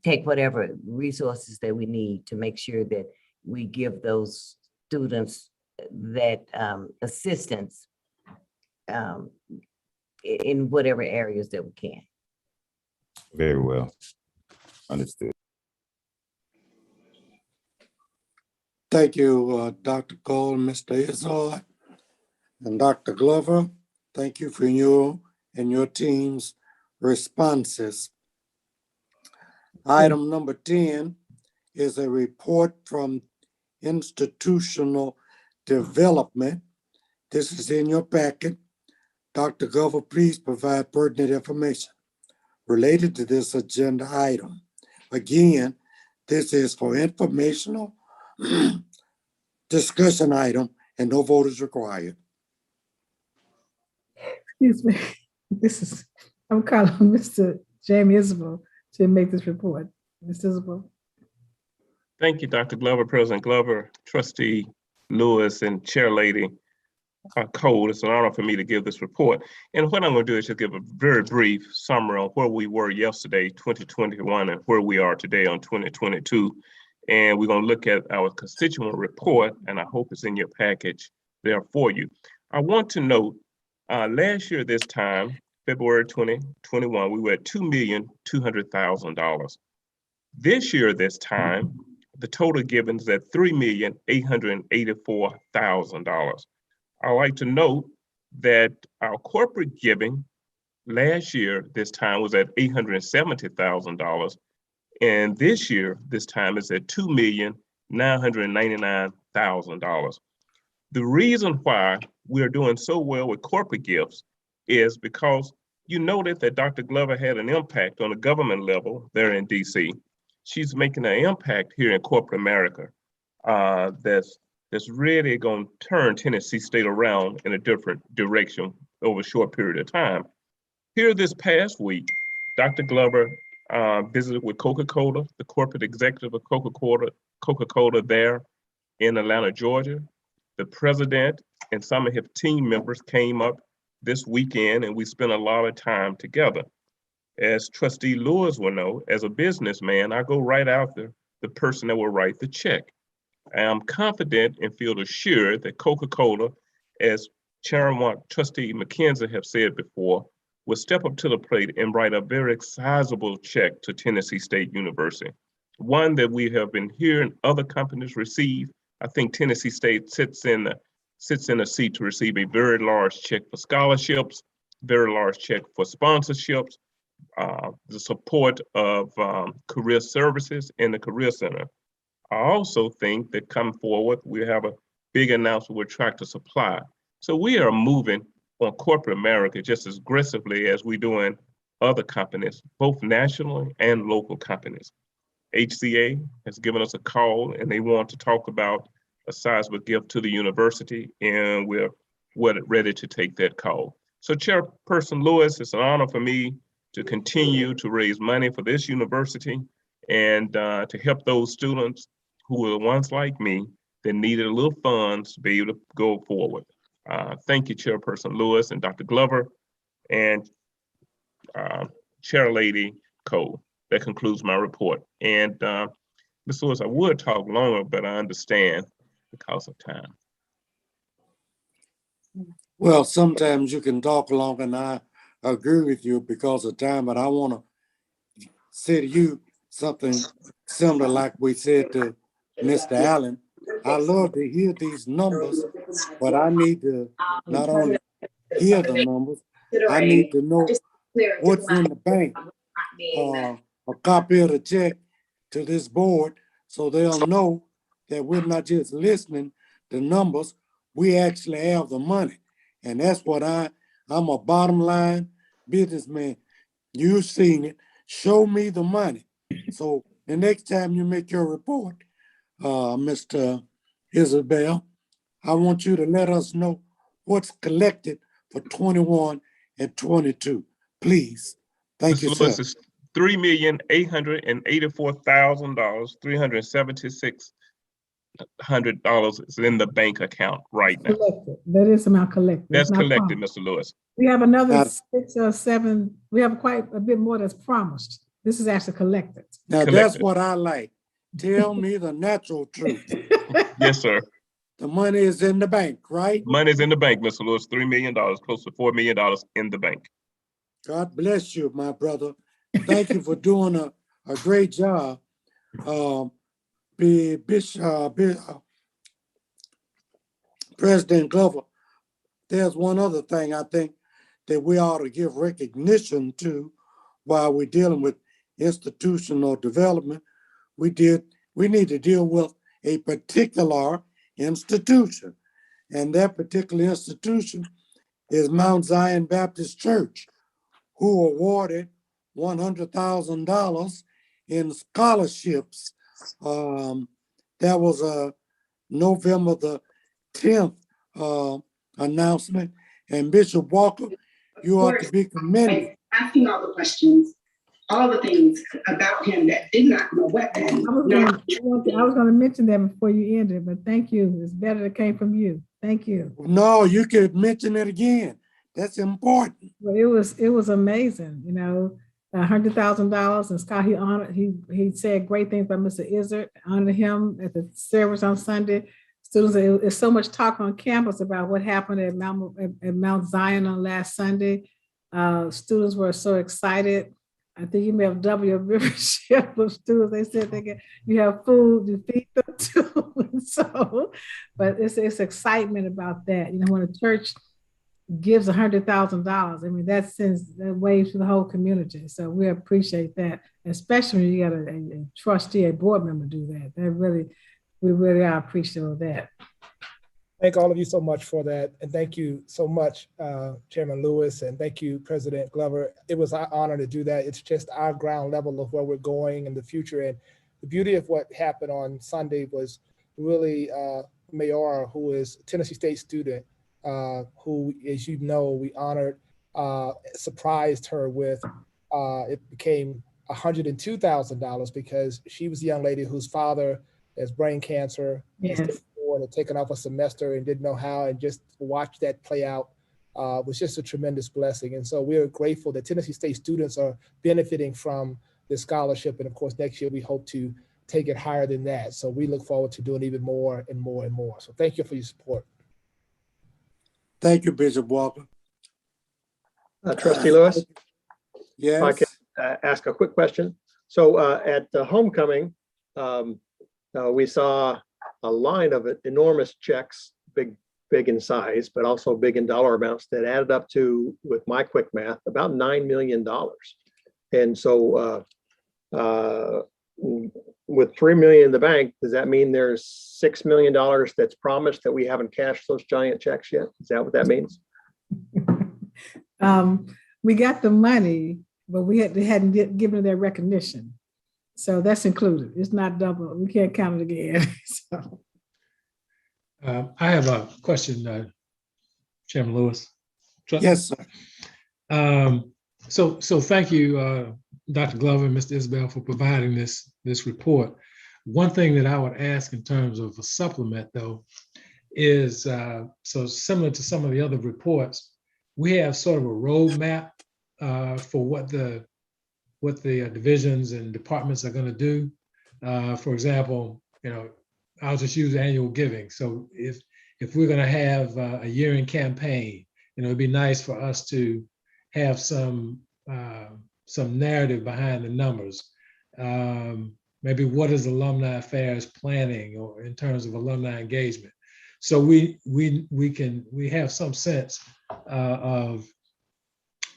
take whatever resources that we need to make sure that we give those students that assistance in whatever areas that we can. Very well. Understood. Thank you, Dr. Cole, Mr. Izzard, and Dr. Glover. Thank you for you and your team's responses. Item number 10 is a report from Institutional Development. This is in your packet. Dr. Glover, please provide pertinent information related to this agenda item. Again, this is for informational discussion item and no vote is required. Excuse me. I'm calling Mr. Jamie Isabel to make this report. Mr. Isabel. Thank you, Dr. Glover, President Glover, Trustee Lewis, and Chair Lady Cole. It's an honor for me to give this report. And what I'm going to do is just give a very brief summary on where we were yesterday, 2021, and where we are today on 2022. And we're going to look at our constituent report, and I hope it's in your package there for you. I want to note, last year this time, February 2021, we were at $2,200,000. This year this time, the total given is at $3,884,000. I'd like to note that our corporate giving last year this time was at $870,000. And this year, this time is at $2,999,000. The reason why we're doing so well with corporate gifts is because you noted that Dr. Glover had an impact on the government level there in DC. She's making an impact here in corporate America that's really going to turn Tennessee State around in a different direction over a short period of time. Here this past week, Dr. Glover visited with Coca-Cola, the corporate executive of Coca-Cola there in Atlanta, Georgia. The president and some of his team members came up this weekend and we spent a lot of time together. As Trustee Lewis will know, as a businessman, I go right after the person that will write the check. I am confident and feel assured that Coca-Cola, as Chairman Trustee McKenzie have said before, will step up to the plate and write a very sizable check to Tennessee State University. One that we have been hearing other companies receive. I think Tennessee State sits in a seat to receive a very large check for scholarships, very large check for sponsorships, the support of career services in the Career Center. I also think that come forward, we have a big announcement with Tractor Supply. So we are moving on corporate America just as aggressively as we do in other companies, both nationally and local companies. HCA has given us a call and they want to talk about a sizable gift to the university, and we're ready to take that call. So Chairperson Lewis, it's an honor for me to continue to raise money for this university and to help those students who were once like me that needed a little funds to be able to go forward. Thank you, Chairperson Lewis and Dr. Glover and Chair Lady Cole. That concludes my report. And Ms. Lewis, I would talk longer, but I understand because of time. Well, sometimes you can talk long, and I agree with you because of time, but I want to say to you something similar like we said to Mr. Allen. I love to hear these numbers, but I need to not only hear the numbers, I need to know what's in the bank. A copy of the check to this board so they'll know that we're not just listening to numbers, we actually have the money. And that's what I'm a bottom line businessman. You've seen it, show me the money. So the next time you make your report, Mr. Isabel, I want you to let us know what's collected for 21 and 22, please. Thank you, sir. Lewis, $3,884,000, $376 is in the bank account right now. Collected. That is amount collected. That's collected, promised. Mr. Lewis. We have another 6 or 7. We have quite a bit more that's promised. This is actually collected. Now that's what I like. Tell me the natural truth. Yes, sir. The money is in the bank, right? Money's in the bank, Mr. Lewis, $3 million, close to $4 million in the bank. God bless you, my brother. Thank you for doing a great job. President Glover, there's one other thing I think that we ought to give recognition to while we're dealing with institutional development. We need to deal with a particular institution, and that particular institution is Mount Zion Baptist Church, who awarded $100,000 in scholarships. That was November the 10th announcement. And Bishop Walker, you ought to be commended. Asking all the questions, all the things about him that did not know what. I was gonna mention that before you ended, but thank you. It's better that came from you. Thank you. No, you could mention it again. That's important. Well, it was amazing, you know, $100,000, and Scott, he said great things about Mr. Izzard, honored him at the service on Sunday. Students, it's so much talk on campus about what happened at Mount Zion on last Sunday. Students were so excited. I think you may have doubled your membership of students. They said you have food, you feed them too. So, but it's excitement about that. You know, when a church gives $100,000, I mean, that sends that wave to the whole community. So we appreciate that, especially when you got a trustee, a board member do that. We really are appreciative of that. Thank all of you so much for that. And thank you so much, Chairman Lewis, and thank you, President Glover. It was our honor to do that. It's just our ground level of where we're going in the future. And the beauty of what happened on Sunday was really Mayora, who is a Tennessee State student, who, as you know, we honored, surprised her with, it became $102,000 because she was a young lady whose father has brain cancer. Yes. And had taken off a semester and didn't know how, and just watch that play out was just a tremendous blessing. And so we are grateful that Tennessee State students are benefiting from this scholarship. And of course, next year we hope to take it higher than that. So we look forward to doing even more and more and more. So thank you for your support. Thank you, Bishop Walker. Trustee Lewis? Yes. If I can ask a quick question. So at the homecoming, we saw a line of enormous checks, big in size, but also big in dollar amounts that added up to, with my quick math, about $9 million. And so with $3 million in the bank, does that mean there's $6 million that's promised that we haven't cashed those giant checks yet? Is that what that means? We got the money, but they hadn't given their recognition. So that's included. It's not double. We can't count it again. So. I have a question, Chairman Lewis. Yes, sir. So thank you, Dr. Glover and Mr. Isbell, for providing this report. One thing that I would ask in terms of a supplement, though, is so similar to some of the other reports, we have sort of a roadmap for what the divisions and departments are going to do. For example, I'll just use annual giving. So if we're going to have a year-end campaign, it'd be nice for us to have some narrative behind the numbers. Maybe what is alumni affairs planning, or in terms of alumni engagement. So we have some sense of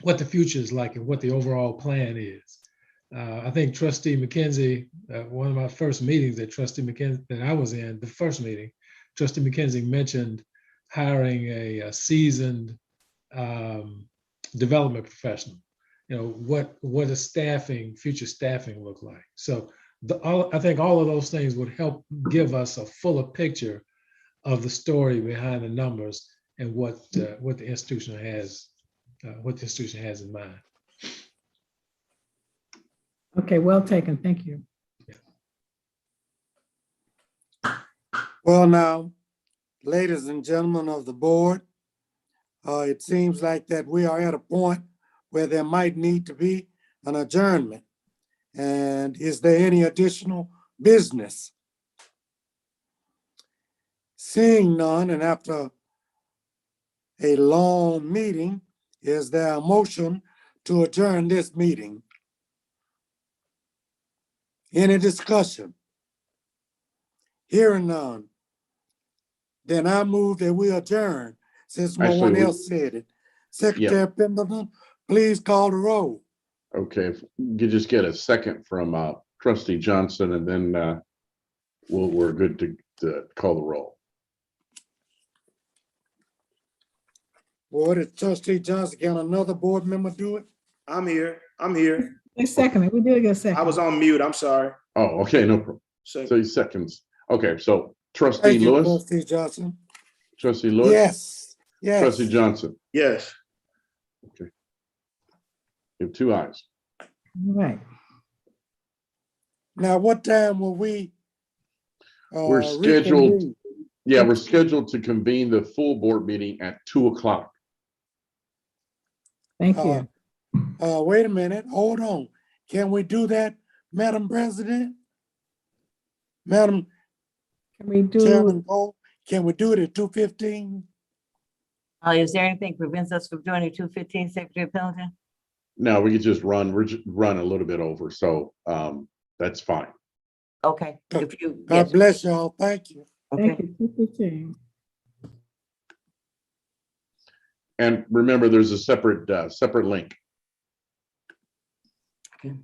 what the future is like and what the overall plan is. I think Trustee McKenzie, one of my first meetings that Trustee McKenzie, that I was in, the first meeting, Trustee McKenzie mentioned hiring a seasoned development professional. What does future staffing look like? So I think all of those things would help give us a fuller picture of the story behind the numbers and what the institution has in mind. Okay, well taken. Thank you. Well, now, ladies and gentlemen of the board, it seems like that we are at a point where there might need to be an adjournment. And is there any additional business? Seeing none, and after a long meeting, is there a motion to adjourn this meeting? Any discussion? Hearing none. Then I move that we adjourn, since no one else said it. Secretary Pendleton, please call the roll. Okay, if you could just get a second from Trustee Johnson, and then we're good to call the roll. Boy, did Trustee Johnson, can another board member do it? I'm here. They seconded. We did get a second. I was on mute. I'm sorry. Oh, okay, no problem. So So seconds. Okay, so Trustee Thank you, Lewis, Trustee Johnson. trustee Lewis, Yes, yes. trustee Johnson. Yes. You have 2 ayes. Right. Now, what time will we? We're scheduled, reconvene? yeah, we're scheduled to convene the full board meeting at 2 o'clock. Thank you. Wait a minute, hold on. Can we do that, Madam President? Madam Can we do, Chairman Cole, can we do it at 2:15? Is there anything prevents us from doing it 2:15, Secretary Pendleton? No, we could just we're just run a little bit over, so that's fine. Okay, if you, God yes, bless y'all, thank you. thank okay. you, 2:15. And remember, there's a separate link. Okay.